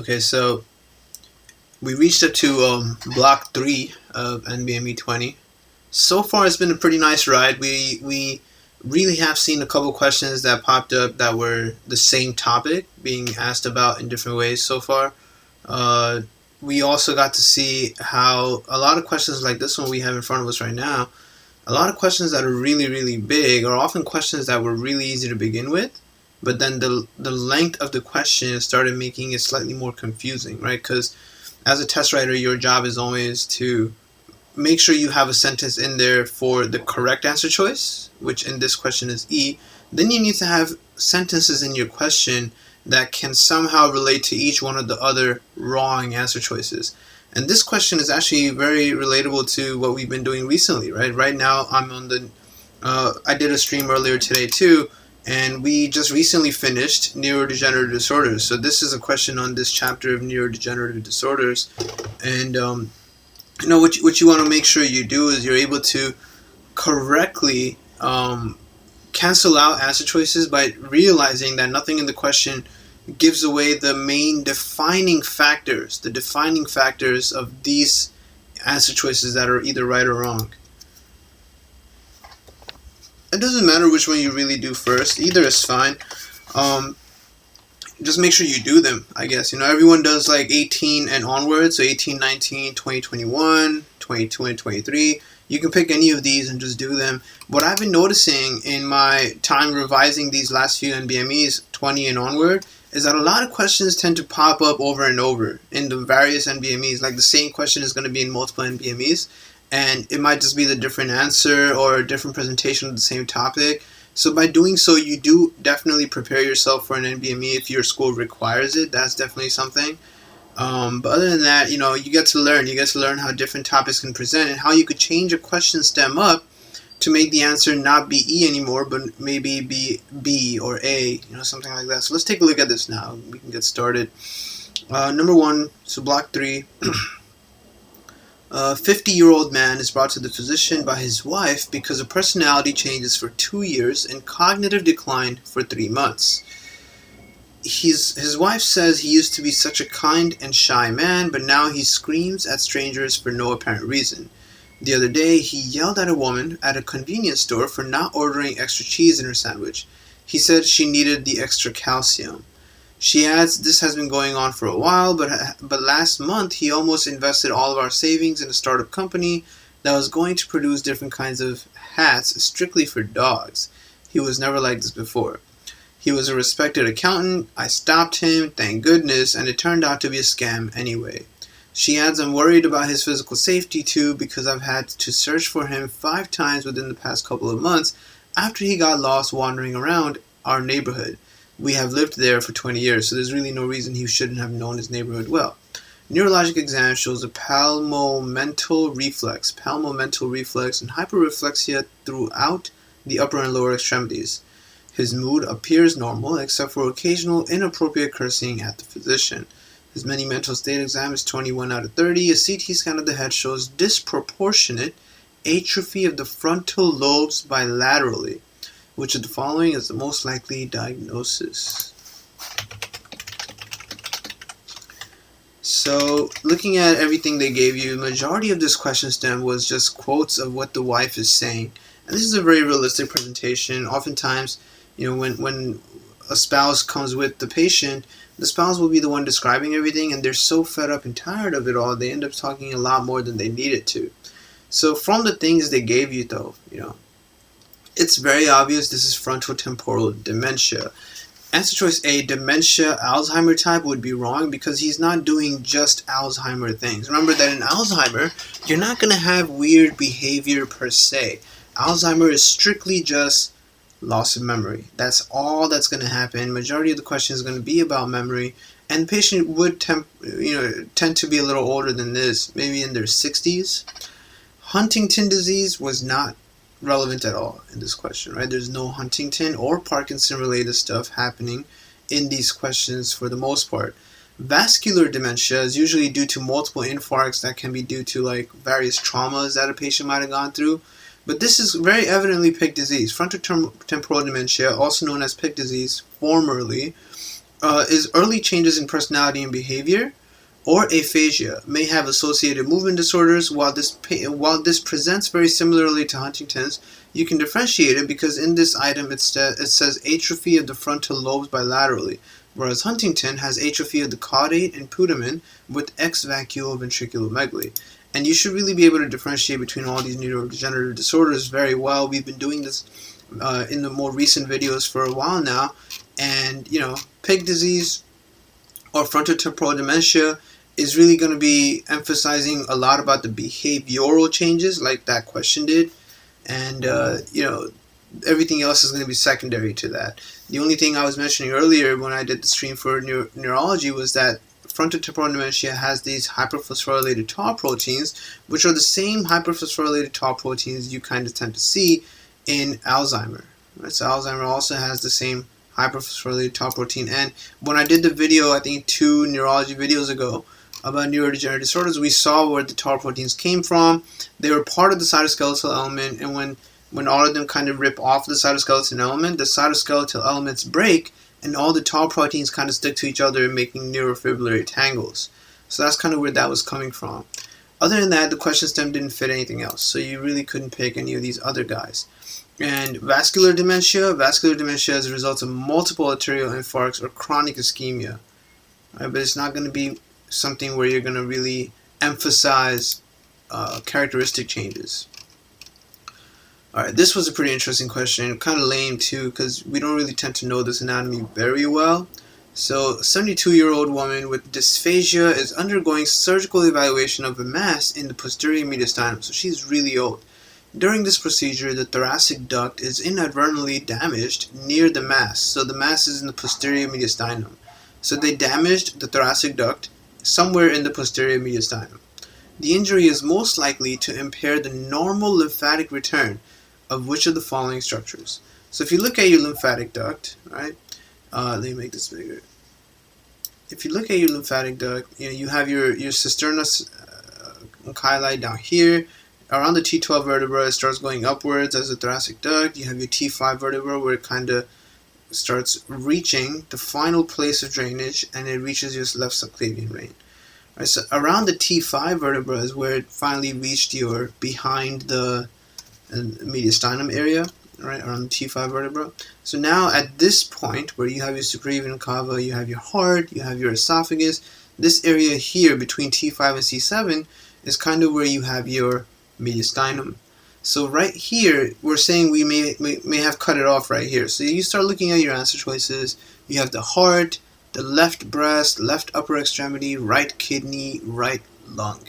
Okay, so we reached up to block 3 of NBME 20. So far, it's been a pretty nice ride. We really have seen a couple questions that popped up that were the same topic being asked about in different ways so far. We also got to see how a lot of questions like this one we have in front of us right now, a lot of questions that are really, really big are often questions that were really easy to begin with, but then the length of the question started making it slightly more confusing, right? Because as a test writer, your job is always to make sure you have a sentence in there for the correct answer choice, which in this question is E. Then you need to have sentences in your question that can somehow relate to each one of the other wrong answer choices. And this question is actually very relatable to what we've been doing recently, right? Right now, I'm on the, I did a stream earlier today too, and we just recently finished neurodegenerative disorders. So this is a question on this chapter of neurodegenerative disorders. And, what you want to make sure you do is you're able to correctly cancel out answer choices by realizing that nothing in the question gives away the main defining factors, of these answer choices that are either right or wrong. It doesn't matter which one you really do first. Either is fine. Just make sure you do them, I guess. Everyone does like 18 and onward, so 18, 19, 20, 21, 22, and 23. You can pick any of these and just do them. What I've been noticing in my time revising these last few NBMEs, 20 and onward, is that a lot of questions tend to pop up over and over in the various NBMEs. Like the same question is going to be in multiple NBMEs, and it might just be the different answer or a different presentation of the same topic. So by doing so, you do definitely prepare yourself for an NBME if your school requires it. That's definitely something. But other than that, you get to learn. You get to learn how different topics can present and how you could change a question stem up to make the answer not be E anymore, but maybe be B or A, something like that. So let's take a look at this now. We can get started. Number 1, so block 3. A 50-year-old man is brought to the physician by his wife because of personality changes for 2 years and cognitive decline for 3 months. His wife says he used to be such a kind and shy man, but now he screams at strangers for no apparent reason. The other day, he yelled at a woman at a convenience store for not ordering extra cheese in her sandwich. He said she needed the extra calcium. She adds, this has been going on for a while, but last month he almost invested all of our savings in a startup company that was going to produce different kinds of hats strictly for dogs. He was never like this before. He was a respected accountant. I stopped him, thank goodness, and it turned out to be a scam anyway. She adds, I'm worried about his physical safety too because I've had to search for him 5 times within the past couple of months after he got lost wandering around our neighborhood. We have lived there for 20 years, so there's really no reason he shouldn't have known his neighborhood well. Neurologic exam shows a palmomental reflex, and hyperreflexia throughout the upper and lower extremities. His mood appears normal, except for occasional inappropriate cursing at the physician. His many mental state exam is 21 out of 30. A CT scan of the head shows disproportionate atrophy of the frontal lobes bilaterally. Which of the following is the most likely diagnosis? So, looking at everything they gave you, majority of this question stem was just quotes of what the wife is saying. And this is a very realistic presentation. Oftentimes, when a spouse comes with the patient, the spouse will be the one describing everything, and they're so fed up and tired of it all, they end up talking a lot more than they needed to. So, from the things they gave you, though, it's very obvious this is frontotemporal dementia. Answer choice A, dementia, Alzheimer type, would be wrong because he's not doing just Alzheimer things. Remember that in Alzheimer, you're not going to have weird behavior per se. Alzheimer is strictly just loss of memory. That's all that's going to happen. Majority of the question is going to be about memory, and the patient would tend to be a little older than this, maybe in their 60s. Huntington disease was not relevant at all in this question, right? There's no Huntington or Parkinson related stuff happening in these questions for the most part. Vascular dementia is usually due to multiple infarcts that can be due to like various traumas that a patient might have gone through. But this is very evidently PIC disease. Frontotemporal dementia, also known as PIC disease formerly, is early changes in personality and behavior, or aphasia may have associated movement disorders. While this presents very similarly to Huntington's, you can differentiate it because in this item it says atrophy of the frontal lobes bilaterally, whereas Huntington has atrophy of the caudate and putamen with ex-vacuoventriculomegaly. And you should really be able to differentiate between all these neurodegenerative disorders very well. We've been doing this in the more recent videos for a while now. And, pig disease or frontotemporal dementia is really going to be emphasizing a lot about the behavioral changes like that question did. And, everything else is going to be secondary to that. The only thing I was mentioning earlier when I did the stream for neurology was that frontotemporal dementia has these hyperphosphorylated tau proteins, which are the same hyperphosphorylated tau proteins you kind of tend to see in Alzheimer. Right? So Alzheimer also has the same hyperphosphorylated tau protein. And when I did the video, I think 2 neurology videos ago, about neurodegenerative disorders, we saw where the tau proteins came from. They were part of the cytoskeletal element, and when all of them kind of rip off the cytoskeletal element, the cytoskeletal elements break, and all the tau proteins kind of stick to each other, making neurofibrillary tangles. So that's kind of where that was coming from. Other than that, the question stem didn't fit anything else, so you really couldn't pick any of these other guys. And vascular dementia is a result of multiple arterial infarcts or chronic ischemia. Right? But it's not going to be something where you're going to really emphasize characteristic changes. Alright, this was a pretty interesting question, kind of lame too, because we don't really tend to know this anatomy very well. So, a 72-year-old woman with dysphagia is undergoing surgical evaluation of a mass in the posterior mediastinum, so she's really old. During this procedure, the thoracic duct is inadvertently damaged near the mass, so the mass is in the posterior mediastinum. So they damaged the thoracic duct somewhere in the posterior mediastinum. The injury is most likely to impair the normal lymphatic return of which of the following structures? So if you look at your lymphatic duct, right? Let me make this bigger. If you look at your lymphatic duct, you have your cisterna chyli down here. Around the T12 vertebra, it starts going upwards as a thoracic duct. You have your T5 vertebra where it kind of starts reaching the final place of drainage, and it reaches your left subclavian vein. Right, so around the T5 vertebra is where it finally reached your behind the mediastinum area, right, around the T5 vertebra. So now at this point where you have your supravian cava, you have your heart, you have your esophagus, this area here between T5 and C7 is kind of where you have your mediastinum. So right here, we're saying we may have cut it off right here. So you start looking at your answer choices. You have the heart, the left breast, left upper extremity, right kidney, right lung.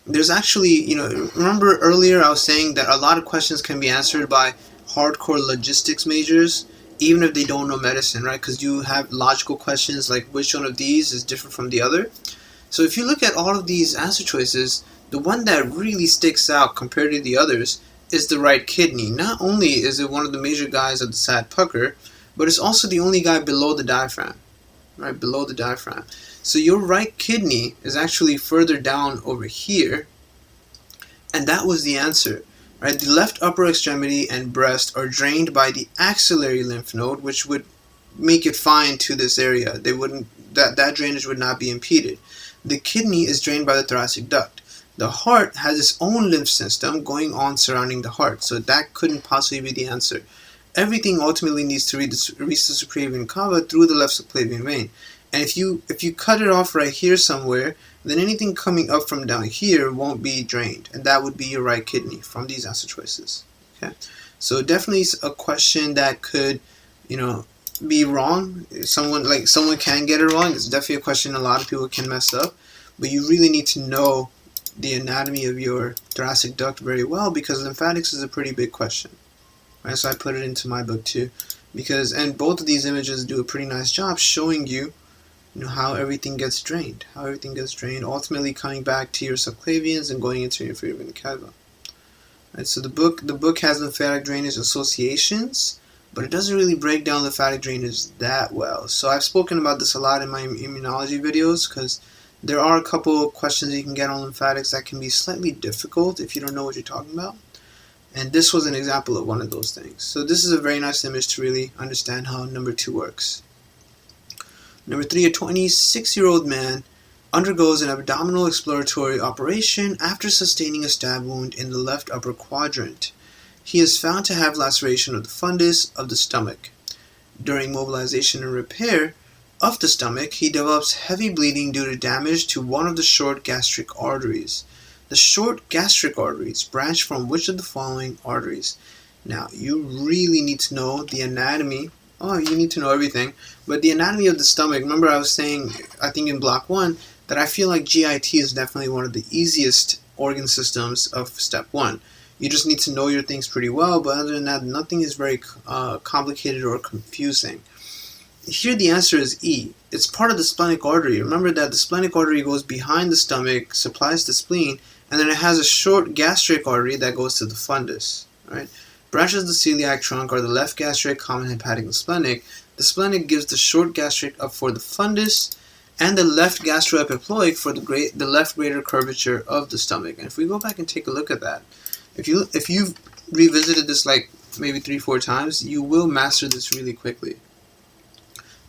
There's actually, remember earlier I was saying that a lot of questions can be answered by hardcore logistics majors, even if they don't know medicine, right? Because you have logical questions like which one of these is different from the other. So if you look at all of these answer choices, the one that really sticks out compared to the others is the right kidney. Not only is it one of the major guys of the sad pucker, but it's also the only guy below the diaphragm, right, below the diaphragm. So your right kidney is actually further down over here, and that was the answer, right? The left upper extremity and breast are drained by the axillary lymph node, which would make it fine to this area. They wouldn't, that drainage would not be impeded. The kidney is drained by the thoracic duct. The heart has its own lymph system going on surrounding the heart, so that couldn't possibly be the answer. Everything ultimately needs to reach the supravian cava through the left subclavian vein. And if you cut it off right here somewhere, then anything coming up from down here won't be drained, and that would be your right kidney from these answer choices. Okay, so definitely a question that could, be wrong. Someone can get it wrong. It's definitely a question a lot of people can mess up, but you really need to know the anatomy of your thoracic duct very well, because lymphatics is a pretty big question. Right, so I put it into my book too, and both of these images do a pretty nice job showing you, how everything gets drained, ultimately coming back to your subclavians and going into your inferior vena cava. Right, so the book has lymphatic drainage associations, but it doesn't really break down lymphatic drainage that well. So I've spoken about this a lot in my immunology videos, because there are a couple of questions you can get on lymphatics that can be slightly difficult if you don't know what you're talking about. And this was an example of one of those things. So this is a very nice image to really understand how number 2 works. Number 3, a 26-year-old man undergoes an abdominal exploratory operation after sustaining a stab wound in the left upper quadrant. He is found to have laceration of the fundus of the stomach. During mobilization and repair of the stomach, he develops heavy bleeding due to damage to one of the short gastric arteries. The short gastric arteries branch from which of the following arteries? Now, you really need to know the anatomy. Oh, you need to know everything. But the anatomy of the stomach, remember I was saying, I think in block 1, that I feel like GIT is definitely one of the easiest organ systems of step 1. You just need to know your things pretty well, but other than that, nothing is very complicated or confusing. Here the answer is E. It's part of the splenic artery. Remember that the splenic artery goes behind the stomach, supplies the spleen, and then it has a short gastric artery that goes to the fundus. Right? Branches of the celiac trunk are the left gastric, common hepatic, and splenic. The splenic gives the short gastric up for the fundus, and the left gastroepiploic for the left greater curvature of the stomach. And if we go back and take a look at that, if you've revisited this like maybe 3-4 times, you will master this really quickly.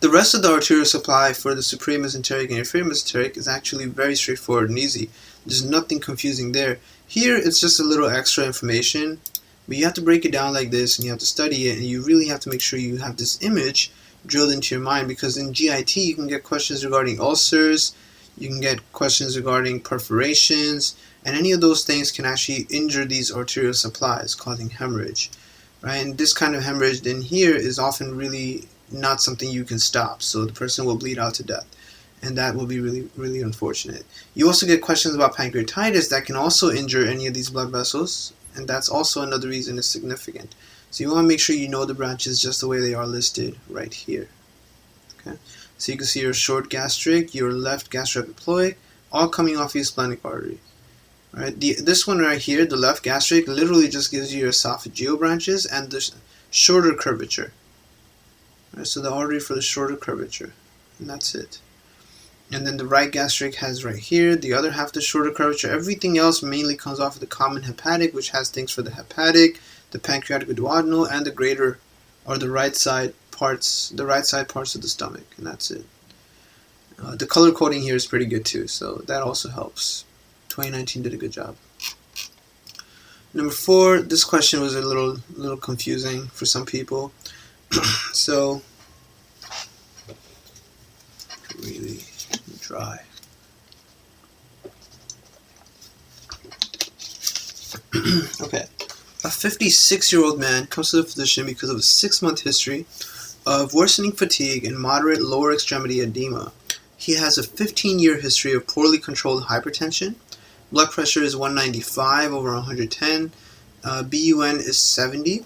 The rest of the arterial supply for the supramesenteric and inferior mesenteric is actually very straightforward and easy. There's nothing confusing there. Here, it's just a little extra information, but you have to break it down like this, and you have to study it, and you really have to make sure you have this image drilled into your mind, because in GIT, you can get questions regarding ulcers, you can get questions regarding perforations, and any of those things can actually injure these arterial supplies, causing hemorrhage. Right? And this kind of hemorrhage in here is often really not something you can stop, so the person will bleed out to death, and that will be really, really unfortunate. You also get questions about pancreatitis that can also injure any of these blood vessels, and that's also another reason it's significant. So you want to make sure you know the branches just the way they are listed right here. Okay, so you can see your short gastric, your left gastroepiploic, all coming off your splenic artery. Right, this one right here, the left gastric, literally just gives you your esophageal branches and the shorter curvature. Right, so the artery for the shorter curvature, and that's it. And then the right gastric has right here the other half, the shorter curvature. Everything else mainly comes off of the common hepatic, which has things for the hepatic, the pancreatic duodenal, and the greater or the right side parts of the stomach, and that's it. The color coding here is pretty good too, so that also helps. 2019 did a good job. Number 4, this question was a little confusing for some people. So really dry. Okay. A 56-year-old man comes to the physician because of a 6-month history of worsening fatigue and moderate lower extremity edema. He has a 15-year history of poorly controlled hypertension. Blood pressure is 195 over 110. BUN is 70.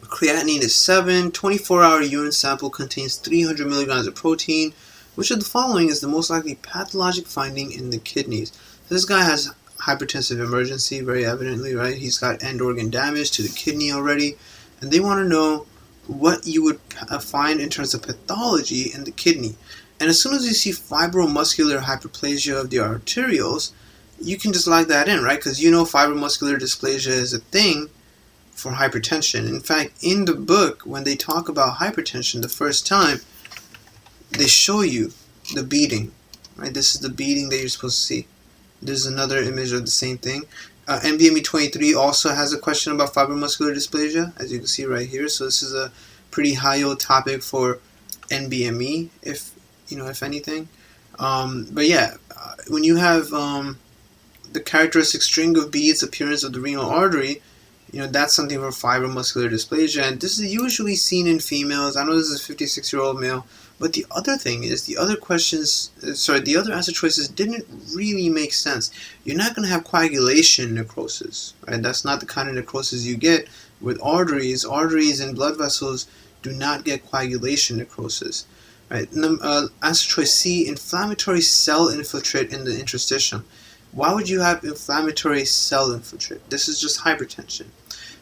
Creatinine is 7. 24-hour urine sample contains 300 milligrams of protein. Which of the following is the most likely pathologic finding in the kidneys? This guy has hypertensive emergency, very evidently, right? He's got end organ damage to the kidney already. And they want to know what you would find in terms of pathology in the kidney. And as soon as you see fibromuscular hyperplasia of the arterioles, you can just log that in, right? Because you know fibromuscular dysplasia is a thing for hypertension. In fact, in the book, when they talk about hypertension the first time, they show you the beating, right? This is the beating that you're supposed to see. There's another image of the same thing. NBME 23 also has a question about fibromuscular dysplasia, as you can see right here. So this is a pretty high-yield topic for NBME, if anything. But yeah, when you have the characteristic string of beads appearance of the renal artery, that's something for fibromuscular dysplasia, and this is usually seen in females. I know this is a 56-year-old male, but the other thing is the other answer choices didn't really make sense. You're not going to have coagulation necrosis, right? That's not the kind of necrosis you get with arteries. Arteries and blood vessels do not get coagulation necrosis, right? Answer choice C, inflammatory cell infiltrate in the interstitium. Why would you have inflammatory cell infiltrate? This is just hypertension.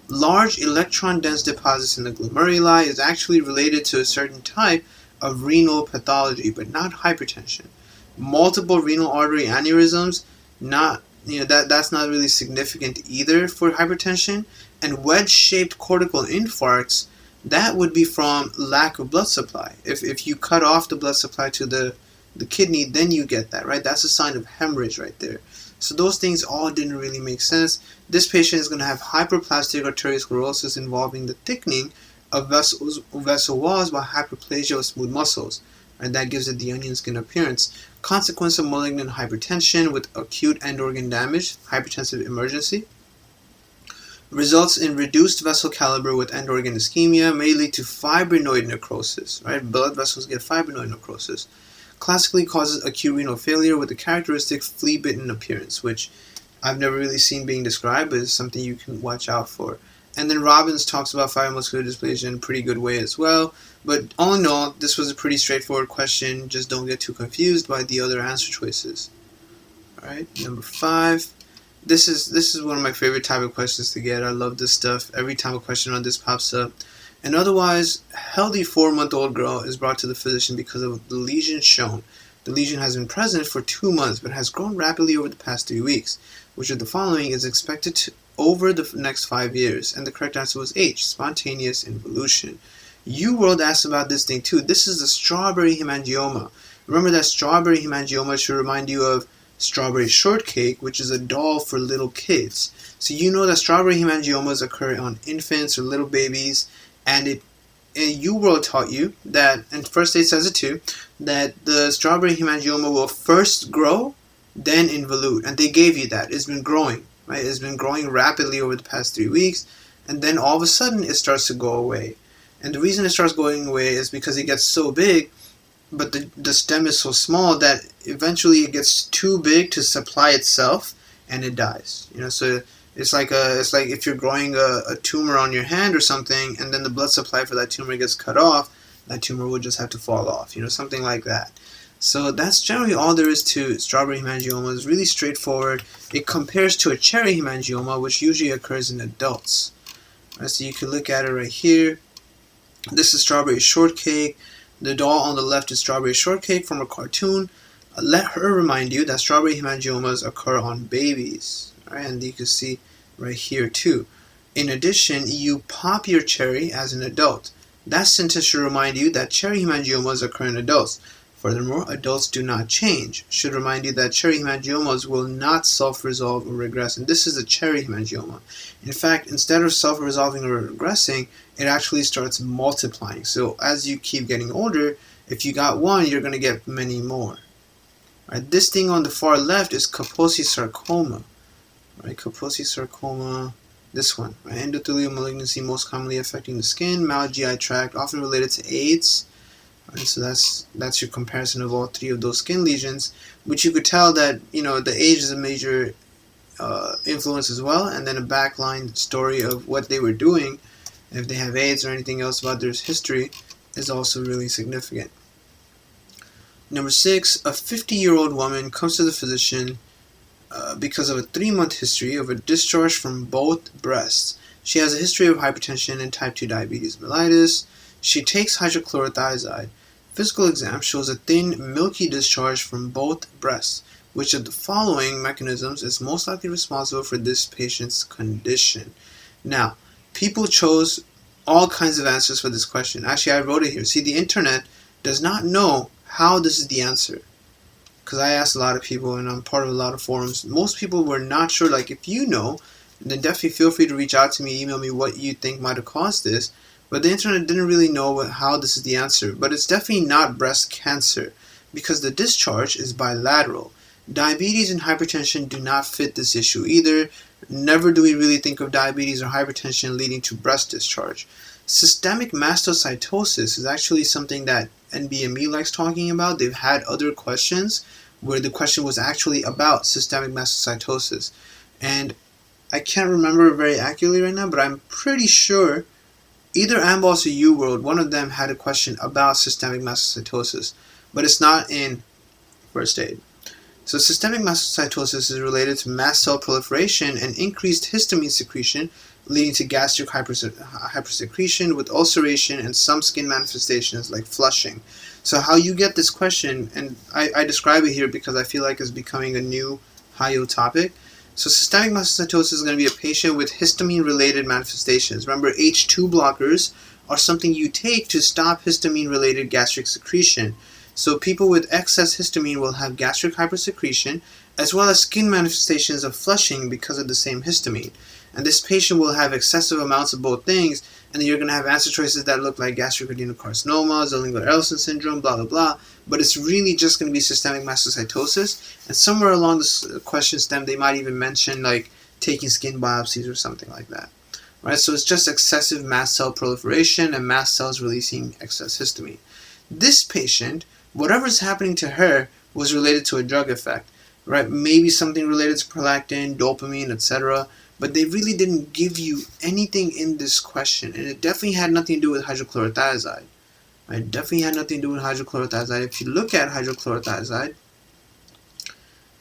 Large electron-dense deposits in the glomeruli is actually related to a certain type of renal pathology, but not hypertension. Multiple renal artery aneurysms, that's not really significant either for hypertension. And wedge-shaped cortical infarcts that would be from lack of blood supply. If you cut off the blood supply to the kidney, then you get that, right? That's a sign of hemorrhage right there. So those things all didn't really make sense. This patient is going to have hyperplastic arteriosclerosis involving the thickening of vessel walls by hyperplasia of smooth muscles. And that gives it the onion skin appearance. Consequence of malignant hypertension with acute end organ damage, hypertensive emergency. Results in reduced vessel caliber with end organ ischemia, may lead to fibrinoid necrosis, right? Blood vessels get fibrinoid necrosis. Classically causes acute renal failure with a characteristic flea-bitten appearance, which I've never really seen being described, but is something you can watch out for. And then Robbins talks about fibromuscular dysplasia in a pretty good way as well. But all in all, this was a pretty straightforward question. Just don't get too confused by the other answer choices. Alright, number 5. This is one of my favorite type of questions to get. I love this stuff. Every time a question on this pops up. An otherwise healthy 4-month-old girl is brought to the physician because of the lesion shown. The lesion has been present for 2 months but has grown rapidly over the past 3 weeks, which of the following is expected to over the next 5 years? And the correct answer was H, spontaneous involution. UWorld asked about this thing too. This is the strawberry hemangioma. Remember that strawberry hemangioma should remind you of strawberry shortcake, which is a doll for little kids. So you know that strawberry hemangiomas occur on infants or little babies, and UWorld taught you that, and First Aid says it too, that the strawberry hemangioma will first grow, then involute, and they gave you that. It's been growing, right? It's been growing rapidly over the past 3 weeks, and then all of a sudden it starts to go away. And the reason it starts going away is because it gets so big, but the stem is so small that eventually it gets too big to supply itself and it dies. So it's like if you're growing a tumor on your hand or something, and then the blood supply for that tumor gets cut off, that tumor would just have to fall off, something like that. So that's generally all there is to strawberry hemangioma. It's really straightforward. It compares to a cherry hemangioma, which usually occurs in adults. Right, so you can look at it right here. This is strawberry shortcake. The doll on the left is strawberry shortcake from a cartoon. Let her remind you that strawberry hemangiomas occur on babies. Right? And you can see right here too. In addition, you pop your cherry as an adult. That sentence should remind you that cherry hemangiomas occur in adults. Furthermore, adults do not change. Should remind you that cherry hemangiomas will not self-resolve or regress. And this is a cherry hemangioma. In fact, instead of self-resolving or regressing, it actually starts multiplying. So as you keep getting older, if you got one, you're going to get many more. Right, this thing on the far left is Kaposi sarcoma. Right, Kaposi sarcoma, this one. Right, endothelial malignancy most commonly affecting the skin, mouth, GI tract, often related to AIDS. Right, so that's your comparison of all 3 of those skin lesions, which you could tell that the age is a major influence as well, and then a backline story of what they were doing, if they have AIDS or anything else about their history, is also really significant. Number 6, a 50-year-old woman comes to the physician because of a 3-month history of a discharge from both breasts. She has a history of hypertension and type 2 diabetes mellitus. She takes hydrochlorothiazide. Physical exam shows a thin, milky discharge from both breasts. Which of the following mechanisms is most likely responsible for this patient's condition? Now, people chose all kinds of answers for this question. Actually, I wrote it here. See, the internet does not know how this is the answer. Because I asked a lot of people, and I'm part of a lot of forums. Most people were not sure. Like, if you know, then definitely feel free to reach out to me, email me what you think might have caused this. But the internet didn't really know how this is the answer. But it's definitely not breast cancer, because the discharge is bilateral. Diabetes and hypertension do not fit this issue either. Never do we really think of diabetes or hypertension leading to breast discharge. Systemic mastocytosis is actually something that NBME likes talking about. They've had other questions where the question was actually about systemic mastocytosis. And I can't remember very accurately right now, but I'm pretty sure either AMBOSS or UWorld, one of them had a question about systemic mastocytosis, but it's not in First Aid. So systemic mastocytosis is related to mast cell proliferation and increased histamine secretion, leading to gastric hypersecretion with ulceration and some skin manifestations like flushing. So how you get this question, and I describe it here because I feel like it's becoming a new high-yield topic. So systemic mastocytosis is going to be a patient with histamine-related manifestations. Remember, H2 blockers are something you take to stop histamine-related gastric secretion. So people with excess histamine will have gastric hypersecretion as well as skin manifestations of flushing because of the same histamine. And this patient will have excessive amounts of both things, and then you're going to have answer choices that look like gastric adenocarcinoma, Zollinger-Ellison syndrome, blah, blah, blah. But it's really just going to be systemic mastocytosis. And somewhere along this question stem, they might even mention like taking skin biopsies or something like that. Right? So it's just excessive mast cell proliferation and mast cells releasing excess histamine. This patient, whatever's happening to her was related to a drug effect. Right? Maybe something related to prolactin, dopamine, etc. But they really didn't give you anything in this question. And it definitely had nothing to do with hydrochlorothiazide. It definitely had nothing to do with hydrochlorothiazide. If you look at hydrochlorothiazide,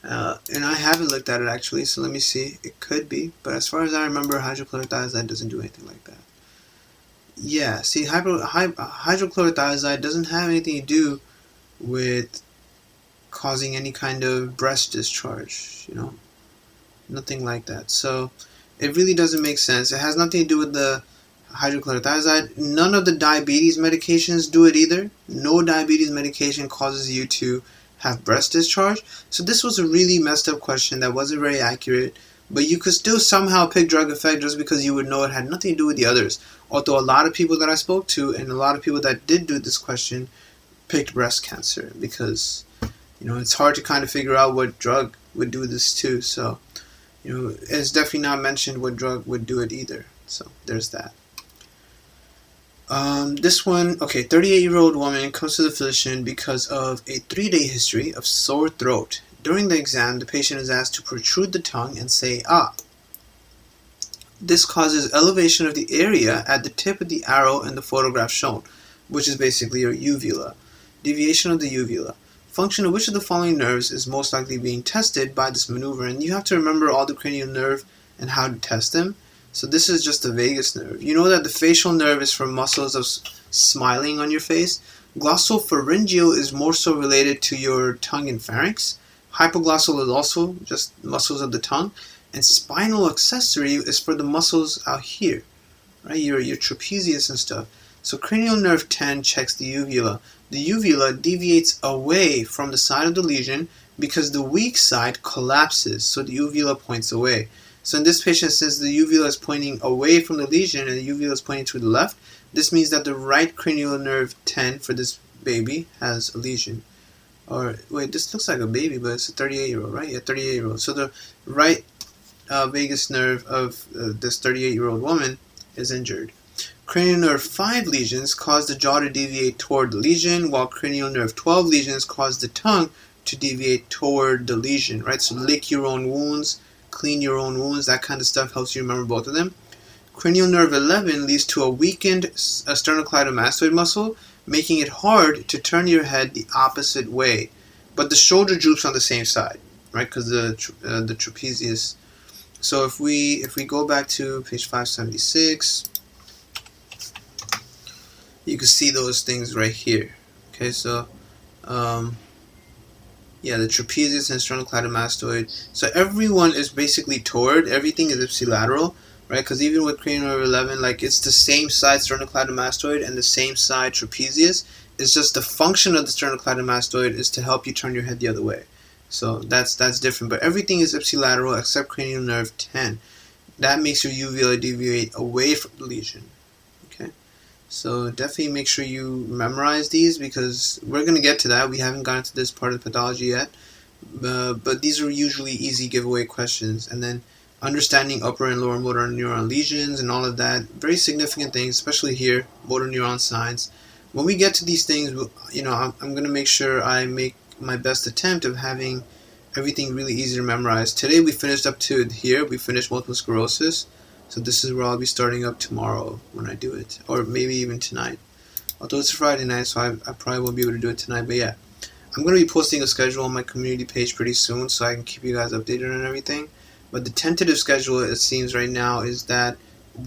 and I haven't looked at it actually, so let me see. It could be. But as far as I remember, hydrochlorothiazide doesn't do anything like that. Yeah, see, hydrochlorothiazide doesn't have anything to do with causing any kind of breast discharge, you know. Nothing like that. So it really doesn't make sense. It has nothing to do with the hydrochlorothiazide. None of the diabetes medications do it either. No diabetes medication causes you to have breast discharge. So this was a really messed up question that wasn't very accurate. But you could still somehow pick drug effect just because you would know it had nothing to do with the others. Although a lot of people that I spoke to and a lot of people that did do this question picked breast cancer because, you know, it's hard to kind of figure out what drug would do this too. So, you know, it's definitely not mentioned what drug would do it either. So there's that. This one, okay, 38-year-old woman comes to the physician because of a 3-day history of sore throat. During the exam, the patient is asked to protrude the tongue and say, ah. This causes elevation of the area at the tip of the arrow in the photograph shown, which is basically your uvula. Deviation of the uvula. Function of which of the following nerves is most likely being tested by this maneuver? And you have to remember all the cranial nerve and how to test them. So this is just the vagus nerve. You know that the facial nerve is for muscles of smiling on your face. Glossopharyngeal is more so related to your tongue and pharynx. Hypoglossal is also just muscles of the tongue. And spinal accessory is for the muscles out here, right? Your trapezius and stuff. So cranial nerve 10 checks the uvula. The uvula deviates away from the side of the lesion because the weak side collapses, so the uvula points away. So in this patient, since the uvula is pointing away from the lesion and the uvula is pointing to the left, this means that the right cranial nerve 10 for this baby has a lesion. Or, wait, this looks like a baby, but it's a 38-year-old, right? Yeah, 38-year-old. So the right vagus nerve of this 38-year-old woman is injured. Cranial nerve 5 lesions cause the jaw to deviate toward the lesion, while cranial nerve 12 lesions cause the tongue to deviate toward the lesion, right? So lick your own wounds, clean your own wounds, that kind of stuff helps you remember both of them. Cranial nerve 11 leads to a weakened sternocleidomastoid muscle, making it hard to turn your head the opposite way. But the shoulder droops on the same side, right? Because the trapezius. So if we go back to page 576, you can see those things right here. Okay, so yeah, the trapezius and sternocleidomastoid. So everyone is basically toward. Everything is ipsilateral, right? Because even with cranial nerve 11, like it's the same side sternocleidomastoid and the same side trapezius. It's just the function of the sternocleidomastoid is to help you turn your head the other way. So that's different. But everything is ipsilateral except cranial nerve 10. That makes your uvula deviate away from the lesion. Okay, so definitely make sure you memorize these because we're going to get to that. We haven't gotten to this part of the pathology yet. But these are usually easy giveaway questions. And then understanding upper and lower motor neuron lesions and all of that. Very significant things, especially here, motor neuron signs. When we get to these things, you know, I'm going to make sure I make my best attempt of having everything really easy to memorize. Today we finished up to here. We finished multiple sclerosis. So this is where I'll be starting up tomorrow when I do it. Or maybe even tonight. Although it's a Friday night, so I probably won't be able to do it tonight. But yeah, I'm going to be posting a schedule on my community page pretty soon so I can keep you guys updated on everything. But the tentative schedule, it seems right now, is that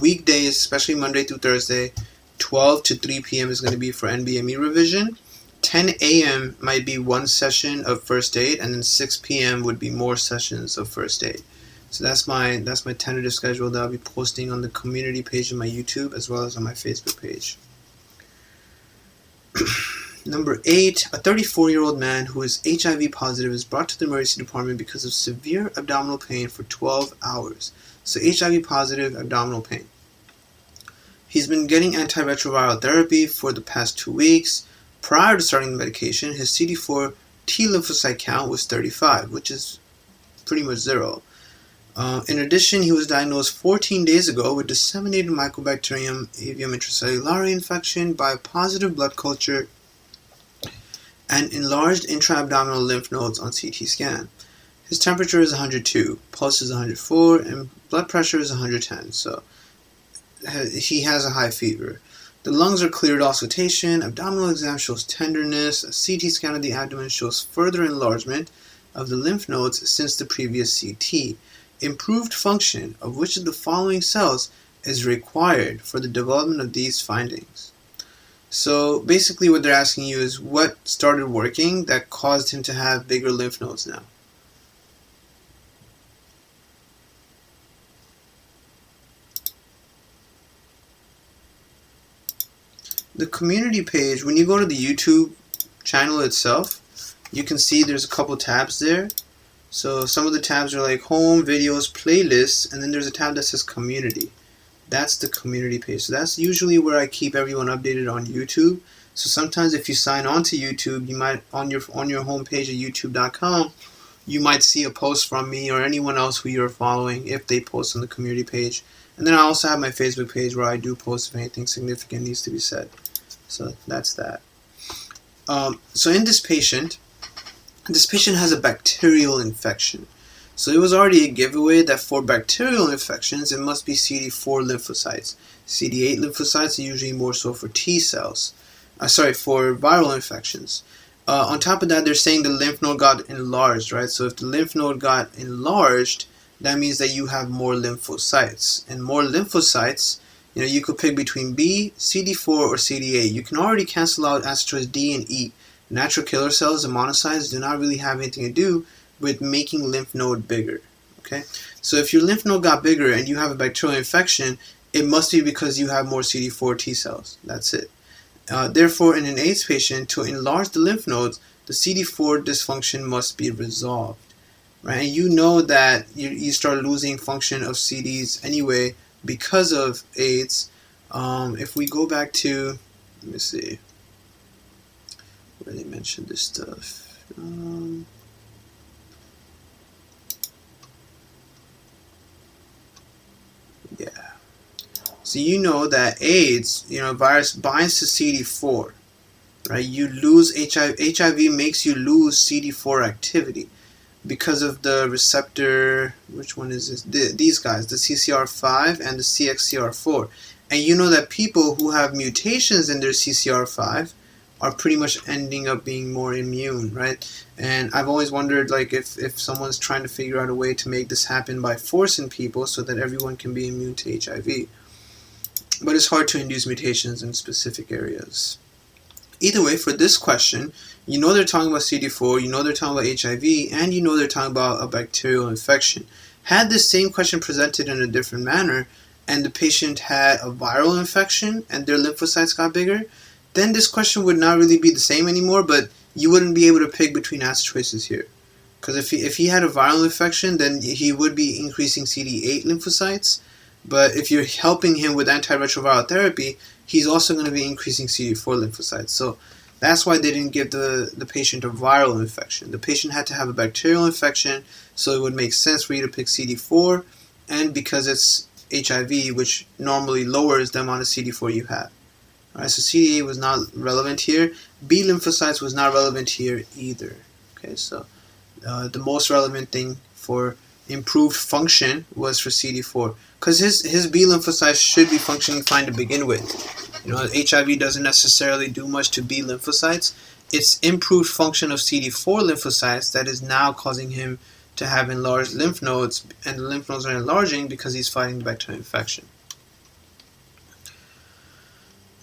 weekdays, especially Monday through Thursday, 12 to 3 p.m. is going to be for NBME revision. 10 a.m. might be one session of first aid, and then 6 p.m. would be more sessions of first aid. So that's my tentative schedule that I'll be posting on the community page of my YouTube as well as on my Facebook page. Number 8, a 34-year-old man who is HIV positive is brought to the emergency department because of severe abdominal pain for 12 hours. So HIV positive abdominal pain. He's been getting antiretroviral therapy for the past 2 weeks. Prior to starting the medication, his CD4 T lymphocyte count was 35, which is pretty much zero. In addition, he was diagnosed 14 days ago with disseminated Mycobacterium avium intracellulare infection by a positive blood culture and enlarged intra-abdominal lymph nodes on CT scan. His temperature is 102, pulse is 104, and blood pressure is 110, so he has a high fever. The lungs are cleared auscultation, abdominal exam shows tenderness, a CT scan of the abdomen shows further enlargement of the lymph nodes since the previous CT. Improved function of which of the following cells is required for the development of these findings? So basically what they're asking you is what started working that caused him to have bigger lymph nodes now. The community page, when you go to the YouTube channel itself, you can see there's a couple tabs there. So some of the tabs are like home, videos, playlists, and then there's a tab that says community. That's the community page. So that's usually where I keep everyone updated on YouTube. So sometimes if you sign on to YouTube, you might on your homepage at youtube.com, you might see a post from me or anyone else who you're following if they post on the community page. And then I also have my Facebook page where I do post if anything significant needs to be said. So that's that. So in this patient has a bacterial infection. So it was already a giveaway that for bacterial infections, it must be CD4 lymphocytes. CD8 lymphocytes are usually more so for T cells. For viral infections. On top of that, they're saying the lymph node got enlarged, right? So if the lymph node got enlarged, that means that you have more lymphocytes. And more lymphocytes, you could pick between B, CD4, or CD8. You can already cancel out asteroids D and E. Natural killer cells and monocytes do not really have anything to do with making lymph node bigger. Okay, so if your lymph node got bigger and you have a bacterial infection, it must be because you have more CD4 T cells. That's it. Therefore, in an AIDS patient, to enlarge the lymph nodes, the CD4 dysfunction must be resolved. Right, and you know that you start losing function of CDs anyway because of AIDS. If we go back to, let me see, where they mentioned this stuff. Yeah. So you know that AIDS, virus binds to CD4, right? You lose HIV. HIV makes you lose CD4 activity because of the receptor. Which one is this? These guys, the CCR5 and the CXCR4. And you know that people who have mutations in their CCR5 are pretty much ending up being more immune, right? And I've always wondered, like, if someone's trying to figure out a way to make this happen by forcing people so that everyone can be immune to HIV. But it's hard to induce mutations in specific areas. Either way, for this question, they're talking about CD4, they're talking about HIV, and they're talking about a bacterial infection. Had this same question presented in a different manner, and the patient had a viral infection and their lymphocytes got bigger, then this question would not really be the same anymore, but you wouldn't be able to pick between answer choices here. Because if he had a viral infection, then he would be increasing CD8 lymphocytes. But if you're helping him with antiretroviral therapy, he's also going to be increasing CD4 lymphocytes. So that's why they didn't give the patient a viral infection. The patient had to have a bacterial infection, so it would make sense for you to pick CD4, and because it's HIV, which normally lowers the amount of CD4 you have. Alright, so CD8 was not relevant here. B lymphocytes was not relevant here either. Okay, so the most relevant thing for improved function was for CD4, because his B lymphocytes should be functioning fine to begin with. HIV doesn't necessarily do much to B lymphocytes. It's improved function of CD4 lymphocytes that is now causing him to have enlarged lymph nodes, and the lymph nodes are enlarging because he's fighting the bacterial infection.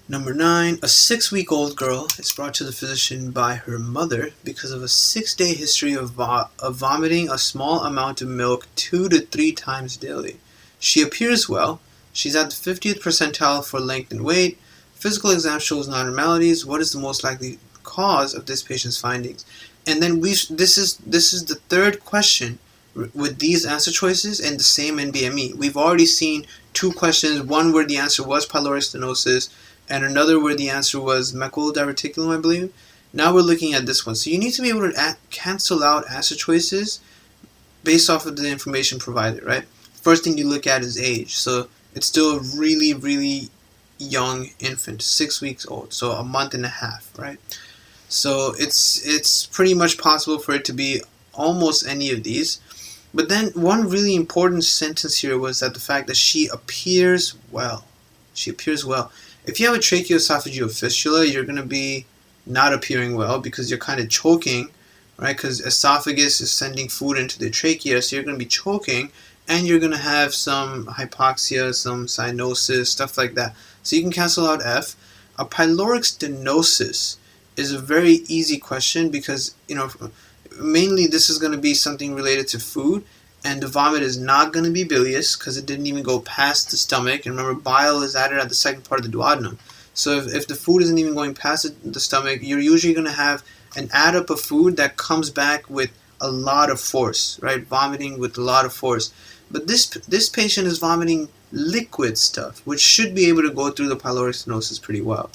Number 9, a 6-week-old girl is brought to the physician by her mother because of a 6-day history of vomiting a small amount of milk 2 to 3 times daily. She appears well. She's at the 50th percentile for length and weight. Physical exam shows non-abnormalities. What is the most likely cause of this patient's findings. And then this is the third question with these answer choices and the same NBME. We've already seen two questions, one where the answer was pyloric stenosis and another where the answer was mecul diverticulum, I believe. Now we're looking at this one. So you need to be able to cancel out answer choices based off of the information provided, right? First thing you look at is age. So it's still a really, really young infant, 6 weeks old, so a month and a half, right? So it's pretty much possible for it to be almost any of these. But then one really important sentence here was that the fact that she appears well. She appears well. If you have a tracheoesophageal fistula, you're going to be not appearing well because you're kind of choking, right? Because esophagus is sending food into the trachea, so you're going to be choking, and you're going to have some hypoxia, some cyanosis, stuff like that. So you can cancel out F. A pyloric stenosis is a very easy question because, mainly this is going to be something related to food, and the vomit is not going to be bilious because it didn't even go past the stomach. And remember, bile is added at the second part of the duodenum. So if the food isn't even going past the stomach, you're usually going to have an add-up of food that comes back with a lot of force, right? Vomiting with a lot of force. But this patient is vomiting liquid stuff, which should be able to go through the pyloric stenosis pretty well.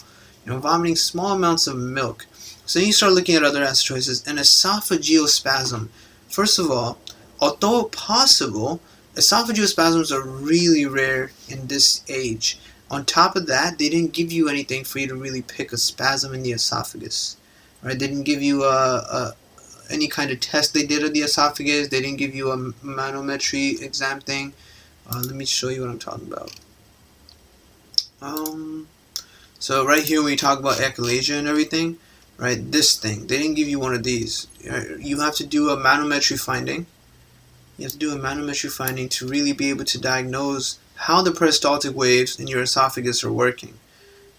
Vomiting small amounts of milk. So then you start looking at other answer choices. An esophageal spasm. First of all, although possible, esophageal spasms are really rare in this age. On top of that, they didn't give you anything for you to really pick a spasm in the esophagus. Right? They didn't give you any kind of test they did of the esophagus. They didn't give you a manometry exam thing. Let me show you what I'm talking about. So right here when we talk about achalasia and everything, right, this thing, they didn't give you one of these. You have to do a manometry finding. You have to do a manometry finding to really be able to diagnose how the peristaltic waves in your esophagus are working.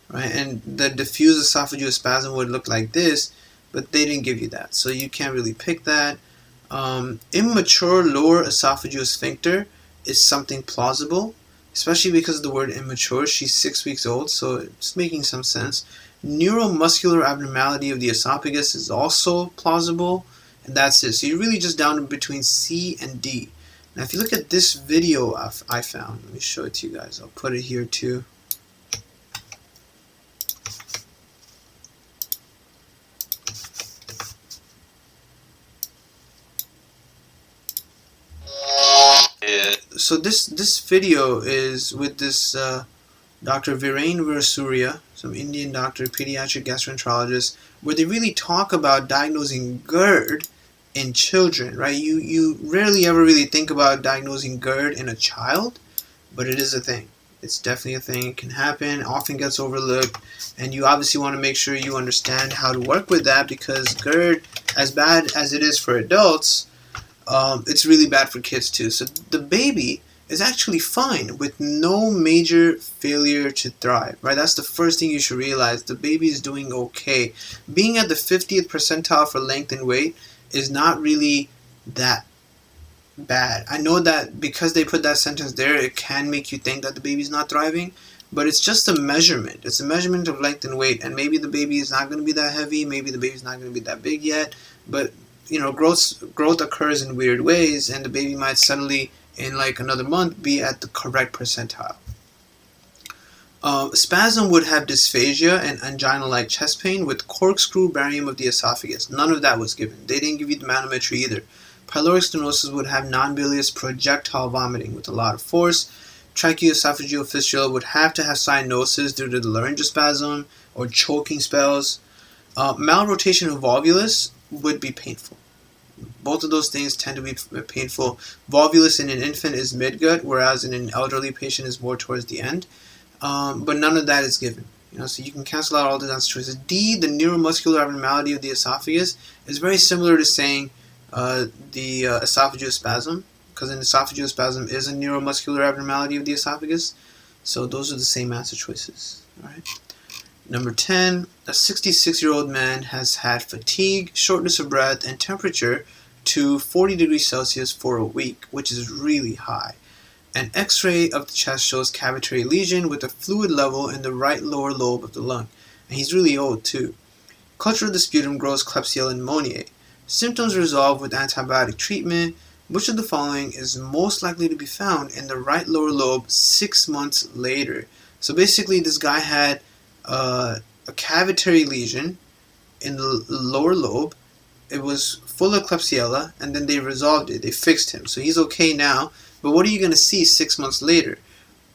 Right? And the diffuse esophageal spasm would look like this, but they didn't give you that. So you can't really pick that. Immature lower esophageal sphincter is something plausible, especially because of the word immature. She's 6 weeks old, so it's making some sense. Neuromuscular abnormality of the esophagus is also plausible, and that's it. So you're really just down between C and D. Now if you look at this video I found, let me show it to you guys. I'll put it here too. So this video is with this Dr. Viren Virasuria, some Indian doctor, pediatric gastroenterologist, where they really talk about diagnosing GERD in children, right? You rarely ever really think about diagnosing GERD in a child, but it is a thing. It's definitely a thing. It can happen, often gets overlooked, and you obviously want to make sure you understand how to work with that, because GERD, as bad as it is for adults, it's really bad for kids too. So the baby is actually fine with no major failure to thrive, right? That's the first thing you should realize. The baby is doing okay. Being at the 50th percentile for length and weight is not really that bad. I know that because they put that sentence there, it can make you think that the baby's not thriving, but it's just a measurement. It's a measurement of length and weight, and maybe the baby is not going to be that heavy, maybe the baby's not going to be that big yet, but growth occurs in weird ways, and the baby might suddenly, in like another month, be at the correct percentile. Spasm would have dysphagia and angina-like chest pain with corkscrew barium of the esophagus. None of that was given. They didn't give you the manometry either. Pyloric stenosis would have non-bilious projectile vomiting with a lot of force. Tracheoesophageal fistula would have to have cyanosis due to the laryngospasm or choking spells. Malrotation of volvulus would be painful. Both of those things tend to be painful. Volvulus in an infant is midgut, whereas in an elderly patient is more towards the end. But none of that is given. So you can cancel out all the answer choices. D, the neuromuscular abnormality of the esophagus, is very similar to saying the esophageal spasm, because an esophageal spasm is a neuromuscular abnormality of the esophagus. So those are the same answer choices. All right. Number 10, a 66-year-old man has had fatigue, shortness of breath, and temperature to 40 degrees Celsius for a week, which is really high. An X-ray of the chest shows cavitary lesion with a fluid level in the right lower lobe of the lung. And he's really old too. Culture of the sputum grows Klebsiella pneumoniae. Symptoms resolve with antibiotic treatment. Which of the following is most likely to be found in the right lower lobe 6 months later? So basically, this guy had a cavitary lesion in the lower lobe. It was full of Klebsiella, and then they resolved it. They fixed him. So he's okay now. But what are you going to see 6 months later?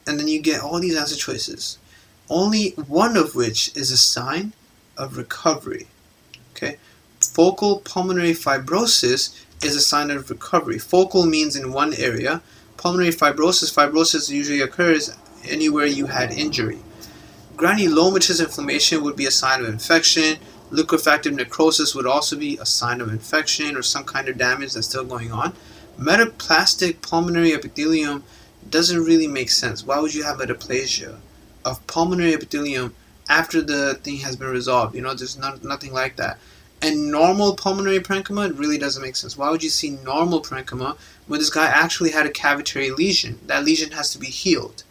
And then you get all these answer choices, only one of which is a sign of recovery. Okay? Focal pulmonary fibrosis is a sign of recovery. Focal means in one area. Pulmonary fibrosis usually occurs anywhere you had injury. Granulomatous inflammation would be a sign of infection. Liquefactive necrosis would also be a sign of infection or some kind of damage that's still going on. Metaplastic pulmonary epithelium doesn't really make sense. Why would you have metaplasia of pulmonary epithelium after the thing has been resolved? There's nothing like that. And normal pulmonary parenchyma really doesn't make sense. Why would you see normal parenchyma when this guy actually had a cavitary lesion? That lesion has to be healed.